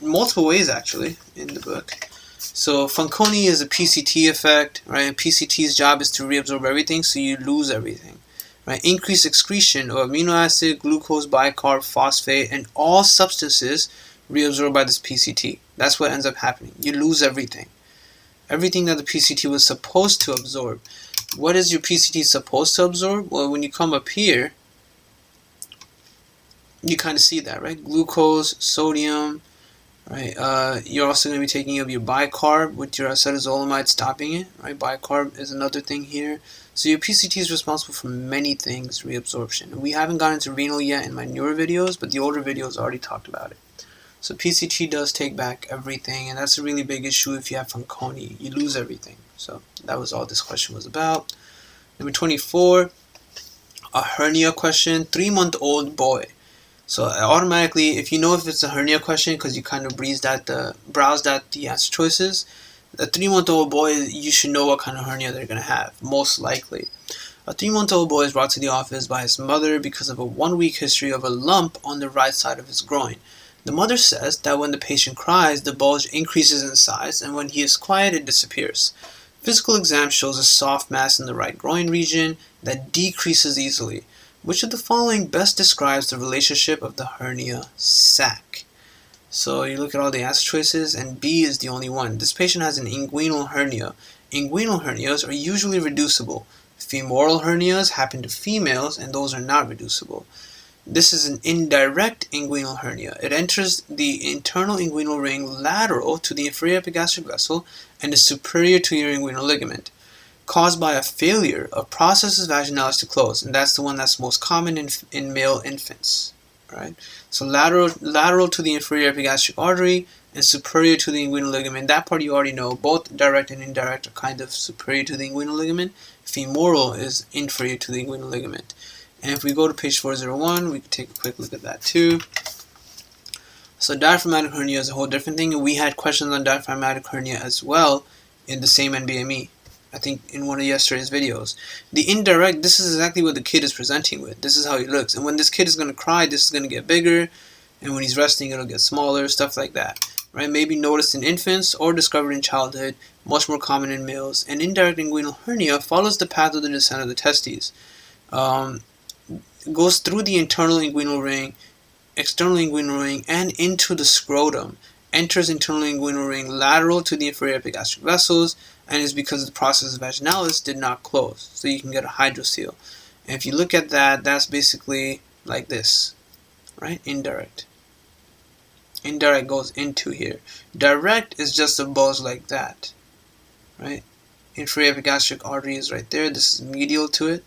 multiple ways actually in the book. So Fanconi is a PCT effect, right? And PCT's job is to reabsorb everything, so you lose everything, right? Increased excretion of amino acid, glucose, bicarb, phosphate, and all substances reabsorbed by this PCT. That's what ends up happening. You lose everything. Everything that the PCT was supposed to absorb. What is your PCT supposed to absorb? Well, when you come up here, you kind of see that, right? Glucose, sodium, right? You're also going to be taking up your bicarb with your acetazolamide stopping it, right? Bicarb is another thing here. So your PCT is responsible for many things, reabsorption. We haven't gotten into renal yet in my newer videos, but the older videos already talked about it. So PCT does take back everything, and that's a really big issue if you have Fanconi. You lose everything. So that was all this question was about. Number 24. a hernia question, 3-month-old boy. So automatically, if you know if it's a hernia question because you kind of browsed at the answer choices, a 3-month-old boy, you should know what kind of hernia they're going to have, most likely. A 3-month-old boy is brought to the office by his mother because of a 1-week history of a lump on the right side of his groin. The mother says that when the patient cries, the bulge increases in size, and when he is quiet, it disappears. Physical exam shows a soft mass in the right groin region that decreases easily. Which of the following best describes the relationship of the hernia sac? So you look at all the answer choices, and B is the only one. This patient has an inguinal hernia. Inguinal hernias are usually reducible. Femoral hernias happen to females, and those are not reducible. This is an indirect inguinal hernia. It enters the internal inguinal ring lateral to the inferior epigastric vessel and is superior to your inguinal ligament, caused by a failure of processus vaginalis to close, and that's the one that's most common in male infants. Right? So lateral to the inferior epigastric artery and superior to the inguinal ligament. That part you already know. Both direct and indirect are kind of superior to the inguinal ligament. Femoral is inferior to the inguinal ligament. And if we go to page 401, we can take a quick look at that too. So diaphragmatic hernia is a whole different thing, and we had questions on diaphragmatic hernia as well in the same NBME. I think in one of yesterday's videos. The indirect, this is exactly what the kid is presenting with. This is how he looks. And when this kid is going to cry, this is going to get bigger. And when he's resting, it'll get smaller, stuff like that. Right? Maybe noticed in infants or discovered in childhood, much more common in males. An indirect inguinal hernia follows the path of the descent of the testes. Goes through the internal inguinal ring, external inguinal ring, and into the scrotum. Enters internal inguinal ring lateral to the inferior epigastric vessels, and is because the processus vaginalis did not close. So you can get a hydrocele. And if you look at that, that's basically like this, right? Indirect. Indirect goes into here. Direct is just a bulge like that, right? Inferior epigastric artery is right there. This is medial to it.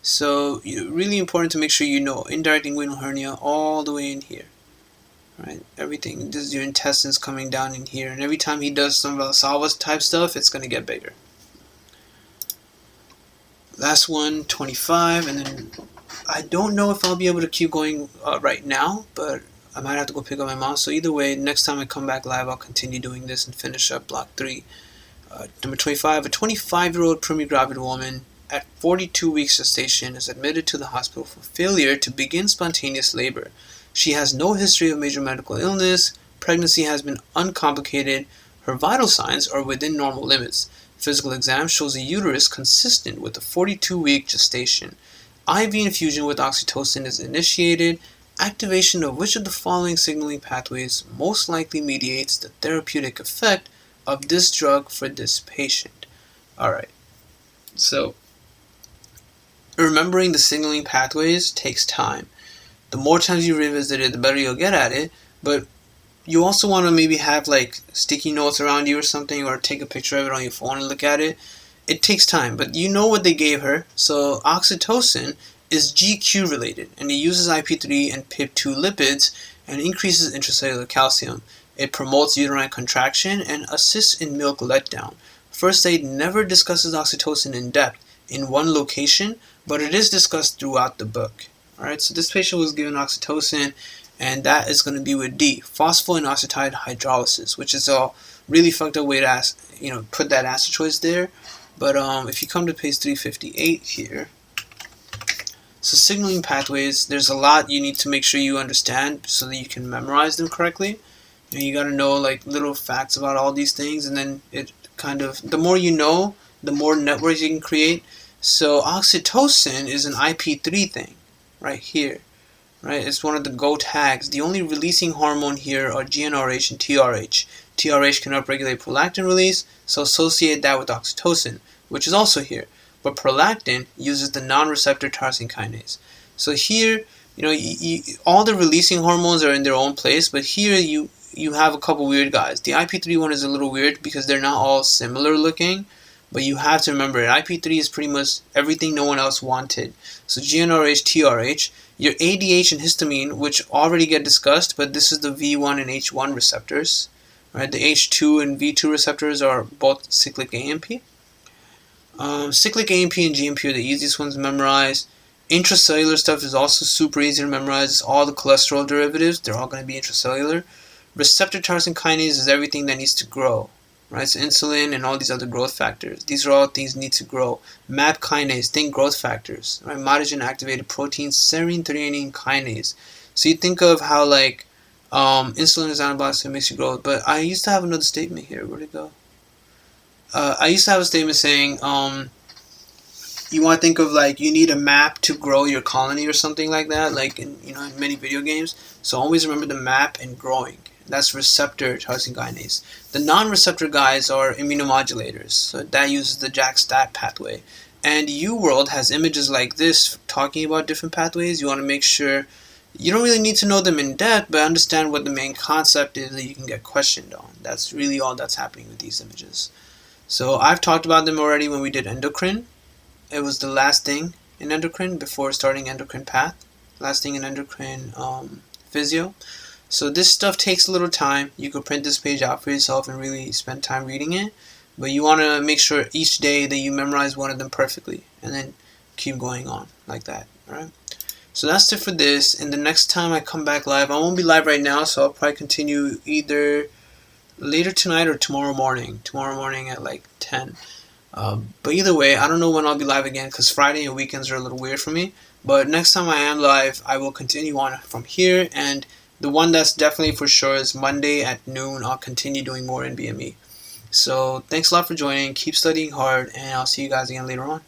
So really important to make sure you know indirect inguinal hernia all the way in here. Right, everything. This is your intestines coming down in here, and every time he does some Valsalva type stuff, it's going to get bigger. Last one, 25, and then I don't know if I'll be able to keep going right now, but I might have to go pick up my mom. So either way, next time I come back live, I'll continue doing this and finish up block 3. Number 25, a 25-year-old primigravid woman at 42 weeks gestation is admitted to the hospital for failure to begin spontaneous labor. She has no history of major medical illness. Pregnancy has been uncomplicated. Her vital signs are within normal limits. Physical exam shows a uterus consistent with a 42-week gestation. IV infusion with oxytocin is initiated. Activation of which of the following signaling pathways most likely mediates the therapeutic effect of this drug for this patient? Alright, so remembering the signaling pathways takes time. The more times you revisit it, the better you'll get at it, but you also want to maybe have like sticky notes around you or something, or take a picture of it on your phone and look at it. It takes time, but you know what they gave her. So oxytocin is GQ related, and it uses IP3 and PIP2 lipids and increases intracellular calcium. It promotes uterine contraction and assists in milk letdown. First aid never discusses oxytocin in depth in one location, but it is discussed throughout the book. Alright, so this patient was given oxytocin, and that is going to be with D, phosphoninositide hydrolysis, which is a really fucked up way to put that answer choice there. But if you come to page 358 here, so signaling pathways, there's a lot you need to make sure you understand so that you can memorize them correctly. You got to know like little facts about all these things, and then it kind of, the more you know, the more networks you can create. So oxytocin is an IP3 thing. Right here, right? It's one of the GO tags. The only releasing hormone here are GnRH and TRH. TRH can upregulate prolactin release, so associate that with oxytocin, which is also here. But prolactin uses the non-receptor tyrosine kinase. So here, all the releasing hormones are in their own place, but here you have a couple weird guys. The IP3 one is a little weird because they're not all similar looking. But you have to remember it. IP3 is pretty much everything no one else wanted. So GnRH, TRH, your ADH and histamine, which already get discussed, but this is the V1 and H1 receptors. Right? The H2 and V2 receptors are both cyclic AMP. Cyclic AMP and GMP are the easiest ones to memorize. Intracellular stuff is also super easy to memorize. All the cholesterol derivatives, they're all going to be intracellular. Receptor tyrosine kinase is everything that needs to grow, right? So insulin and all these other growth factors. These are all things that need to grow. MAP kinase, think growth factors, right? Mitogen activated protein, serine threonine kinase. So you think of how like insulin is anabolic, so it makes you grow. But I used to have another statement here. Where'd it go? I used to have a statement saying you want to think of like you need a map to grow your colony or something like that, like in in many video games. So always remember the map and growing. That's receptor tyrosine kinase. The non-receptor guys are immunomodulators, so that uses the JAK-STAT pathway. And UWorld has images like this talking about different pathways. You want to make sure you don't really need to know them in depth, but understand what the main concept is that you can get questioned on. That's really all that's happening with these images. So I've talked about them already when we did endocrine. It was the last thing in endocrine before starting endocrine path. Last thing in endocrine physio. So this stuff takes a little time. You could print this page out for yourself and really spend time reading it. But you want to make sure each day that you memorize one of them perfectly. And then keep going on like that. Alright? So that's it for this. And the next time I come back live, I won't be live right now. So I'll probably continue either later tonight or tomorrow morning. Tomorrow morning at like 10. But either way, I don't know when I'll be live again because Friday and weekends are a little weird for me. But next time I am live, I will continue on from here. And the one that's definitely for sure is Monday at noon. I'll continue doing more NBME. So thanks a lot for joining. Keep studying hard, and I'll see you guys again later on.